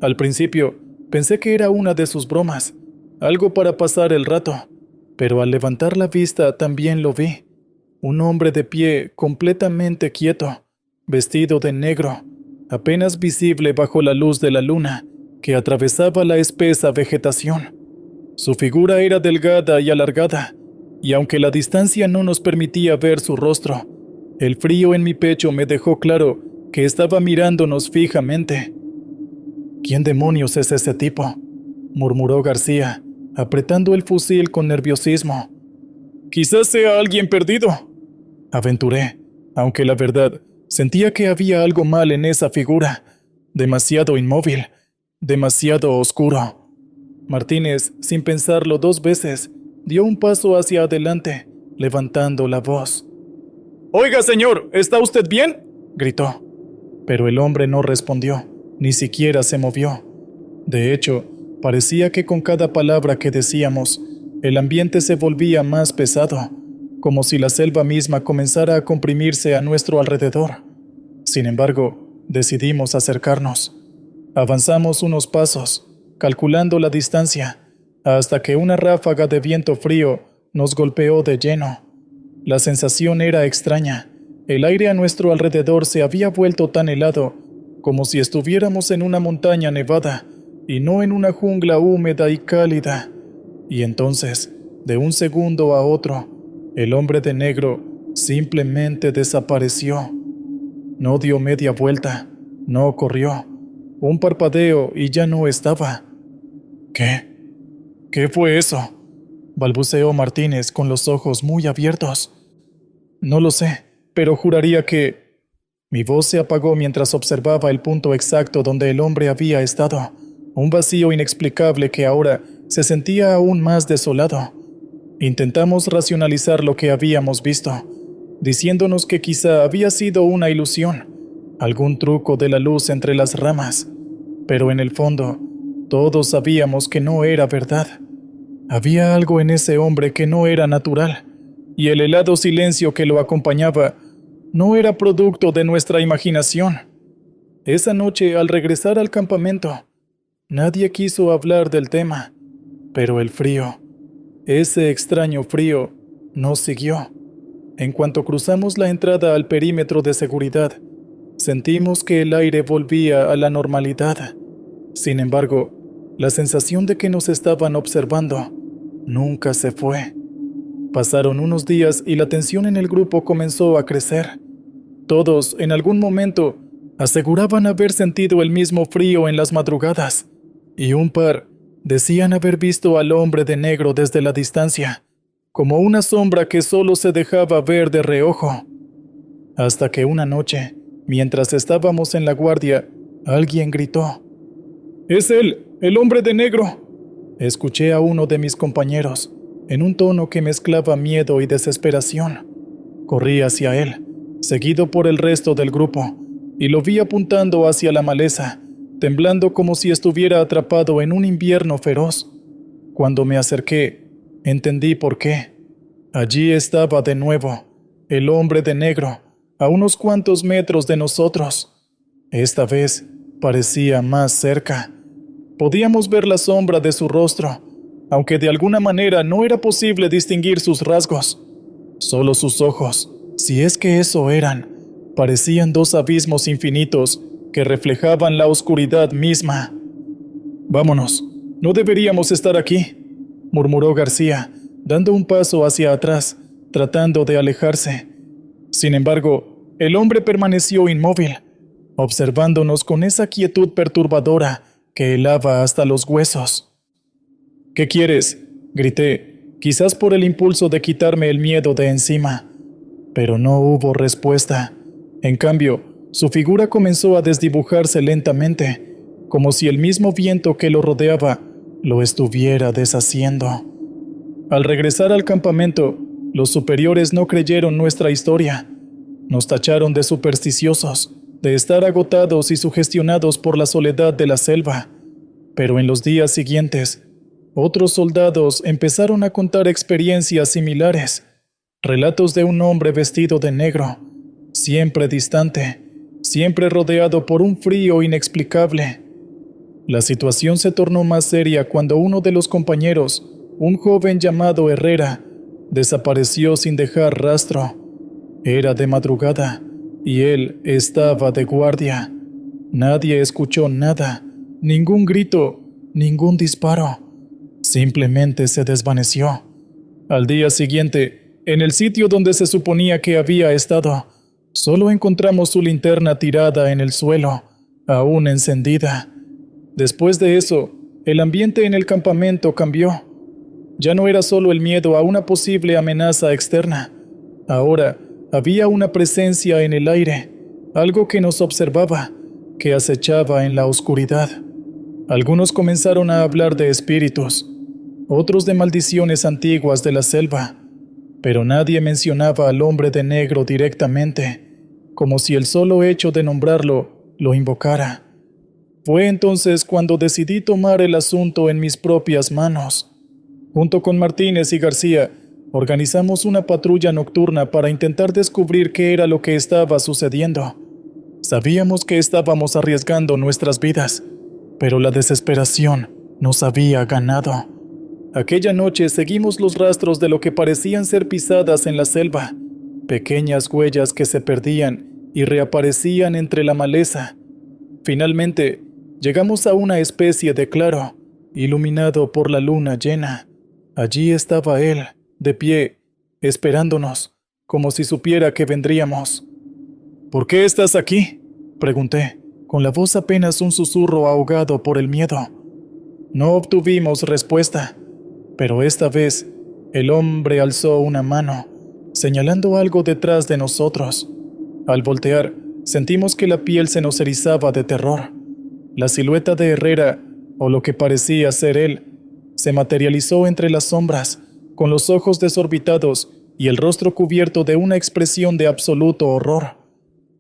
Al principio, pensé que era una de sus bromas, algo para pasar el rato, pero al levantar la vista también lo vi. Un hombre de pie, completamente quieto, vestido de negro, apenas visible bajo la luz de la luna, que atravesaba la espesa vegetación. Su figura era delgada y alargada, y aunque la distancia no nos permitía ver su rostro, el frío en mi pecho me dejó claro que estaba mirándonos fijamente. «¿Quién demonios es ese tipo?», murmuró García, apretando el fusil con nerviosismo. «Quizás sea alguien perdido», aventuré, aunque la verdad, sentía que había algo mal en esa figura, demasiado inmóvil, demasiado oscuro. Martínez, sin pensarlo 2 veces, dio un paso hacia adelante, levantando la voz. «Oiga, señor, ¿está usted bien?», gritó. Pero el hombre no respondió, ni siquiera se movió. De hecho, parecía que con cada palabra que decíamos, el ambiente se volvía más pesado, como si la selva misma comenzara a comprimirse a nuestro alrededor. Sin embargo, decidimos acercarnos. Avanzamos unos pasos, calculando la distancia, hasta que una ráfaga de viento frío nos golpeó de lleno. La sensación era extraña. El aire a nuestro alrededor se había vuelto tan helado, como si estuviéramos en una montaña nevada, y no en una jungla húmeda y cálida. Y entonces, de un segundo a otro, el hombre de negro simplemente desapareció. No dio media vuelta, no corrió. Un parpadeo y ya no estaba. «¿Qué? ¿Qué fue eso?», balbuceó Martínez con los ojos muy abiertos. «No lo sé, pero juraría que...». Mi voz se apagó mientras observaba el punto exacto donde el hombre había estado, un vacío inexplicable que ahora se sentía aún más desolado. Intentamos racionalizar lo que habíamos visto, diciéndonos que quizá había sido una ilusión, algún truco de la luz entre las ramas, pero en el fondo, todos sabíamos que no era verdad. Había algo en ese hombre que no era natural, y el helado silencio que lo acompañaba no era producto de nuestra imaginación. Esa noche, al regresar al campamento, nadie quiso hablar del tema, pero el frío, ese extraño frío, nos siguió. En cuanto cruzamos la entrada al perímetro de seguridad, sentimos que el aire volvía a la normalidad. Sin embargo, la sensación de que nos estaban observando nunca se fue. Pasaron unos días y la tensión en el grupo comenzó a crecer. Todos, en algún momento, aseguraban haber sentido el mismo frío en las madrugadas, y un par decían haber visto al hombre de negro desde la distancia, como una sombra que solo se dejaba ver de reojo. Hasta que una noche, mientras estábamos en la guardia, alguien gritó: «¡Es él, el hombre de negro!». Escuché a uno de mis compañeros, en un tono que mezclaba miedo y desesperación. Corrí hacia él, seguido por el resto del grupo, y lo vi apuntando hacia la maleza, temblando como si estuviera atrapado en un invierno feroz. Cuando me acerqué, entendí por qué. Allí estaba de nuevo, el hombre de negro, a unos cuantos metros de nosotros. Esta vez parecía más cerca. Podíamos ver la sombra de su rostro, aunque de alguna manera no era posible distinguir sus rasgos. Solo sus ojos, si es que eso eran, parecían 2 abismos infinitos que reflejaban la oscuridad misma. Vámonos. No deberíamos estar aquí, murmuró García, dando un paso hacia atrás, tratando de alejarse. Sin embargo, el hombre permaneció inmóvil, observándonos con esa quietud perturbadora que helaba hasta los huesos. ¿Qué quieres?, grité, quizás por el impulso de quitarme el miedo de encima. Pero no hubo respuesta. En cambio, su figura comenzó a desdibujarse lentamente, como si el mismo viento que lo rodeaba lo estuviera deshaciendo. Al regresar al campamento, los superiores no creyeron nuestra historia. Nos tacharon de supersticiosos, de estar agotados y sugestionados por la soledad de la selva. Pero en los días siguientes, otros soldados empezaron a contar experiencias similares, relatos de un hombre vestido de negro, siempre distante, siempre rodeado por un frío inexplicable. La situación se tornó más seria cuando uno de los compañeros, un joven llamado Herrera, desapareció sin dejar rastro. Era de madrugada y él estaba de guardia. Nadie escuchó nada, ningún grito, ningún disparo. Simplemente se desvaneció. Al día siguiente, en el sitio donde se suponía que había estado, solo encontramos su linterna tirada en el suelo, aún encendida. Después de eso, el ambiente en el campamento cambió. Ya no era solo el miedo a una posible amenaza externa. Ahora, había una presencia en el aire, algo que nos observaba, que acechaba en la oscuridad. Algunos comenzaron a hablar de espíritus, otros de maldiciones antiguas de la selva, pero nadie mencionaba al hombre de negro directamente, como si el solo hecho de nombrarlo lo invocara. Fue entonces cuando decidí tomar el asunto en mis propias manos. Junto con Martínez y García, organizamos una patrulla nocturna para intentar descubrir qué era lo que estaba sucediendo. Sabíamos que estábamos arriesgando nuestras vidas, pero la desesperación nos había ganado. Aquella noche seguimos los rastros de lo que parecían ser pisadas en la selva, pequeñas huellas que se perdían y reaparecían entre la maleza. Finalmente, llegamos a una especie de claro, iluminado por la luna llena. Allí estaba él, de pie, esperándonos, como si supiera que vendríamos. ¿Por qué estás aquí?, pregunté, con la voz apenas un susurro ahogado por el miedo. No obtuvimos respuesta, pero esta vez el hombre alzó una mano, señalando algo detrás de nosotros. Al voltear, sentimos que la piel se nos erizaba de terror. La silueta de Herrera, o lo que parecía ser él, se materializó entre las sombras, con los ojos desorbitados y el rostro cubierto de una expresión de absoluto horror.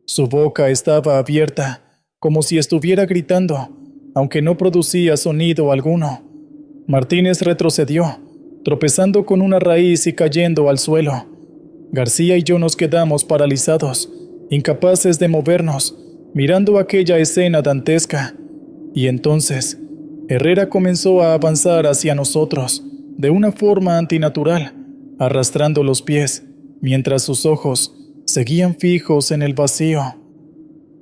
Su boca estaba abierta, como si estuviera gritando, aunque no producía sonido alguno. Martínez retrocedió, tropezando con una raíz y cayendo al suelo. García y yo nos quedamos paralizados, incapaces de movernos, mirando aquella escena dantesca. Y entonces, Herrera comenzó a avanzar hacia nosotros, de una forma antinatural, arrastrando los pies, mientras sus ojos seguían fijos en el vacío.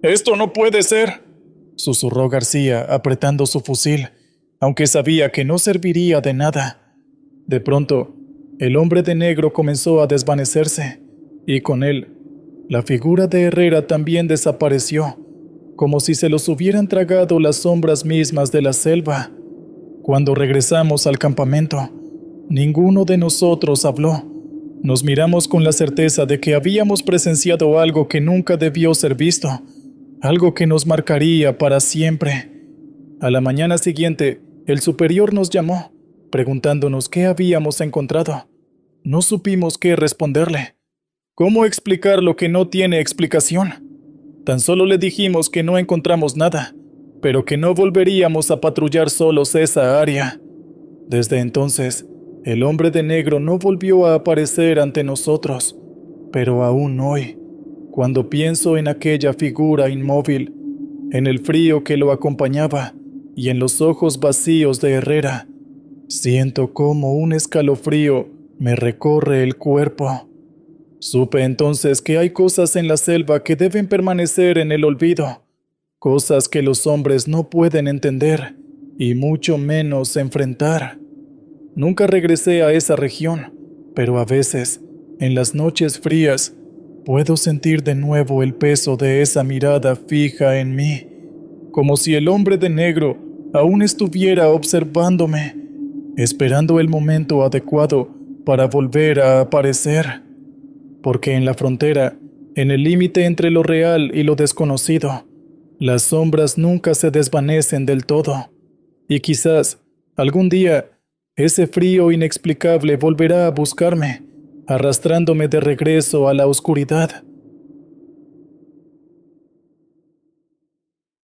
«¡Esto no puede ser!», susurró García, apretando su fusil, aunque sabía que no serviría de nada. De pronto, el hombre de negro comenzó a desvanecerse, y con él, la figura de Herrera también desapareció, como si se los hubieran tragado las sombras mismas de la selva. Cuando regresamos al campamento, ninguno de nosotros habló. Nos miramos con la certeza de que habíamos presenciado algo que nunca debió ser visto, algo que nos marcaría para siempre. A la mañana siguiente, el superior nos llamó, preguntándonos qué habíamos encontrado. No supimos qué responderle. ¿Cómo explicar lo que no tiene explicación? Tan solo le dijimos que no encontramos nada, pero que no volveríamos a patrullar solos esa área. Desde entonces, el hombre de negro no volvió a aparecer ante nosotros, pero aún hoy, cuando pienso en aquella figura inmóvil, en el frío que lo acompañaba y en los ojos vacíos de Herrera, siento como un escalofrío me recorre el cuerpo. Supe entonces que hay cosas en la selva que deben permanecer en el olvido, cosas que los hombres no pueden entender y mucho menos enfrentar. Nunca regresé a esa región, pero a veces, en las noches frías, puedo sentir de nuevo el peso de esa mirada fija en mí, como si el hombre de negro aún estuviera observándome, esperando el momento adecuado para volver a aparecer. Porque en la frontera, en el límite entre lo real y lo desconocido, las sombras nunca se desvanecen del todo. Y quizás, algún día, ese frío inexplicable volverá a buscarme, arrastrándome de regreso a la oscuridad,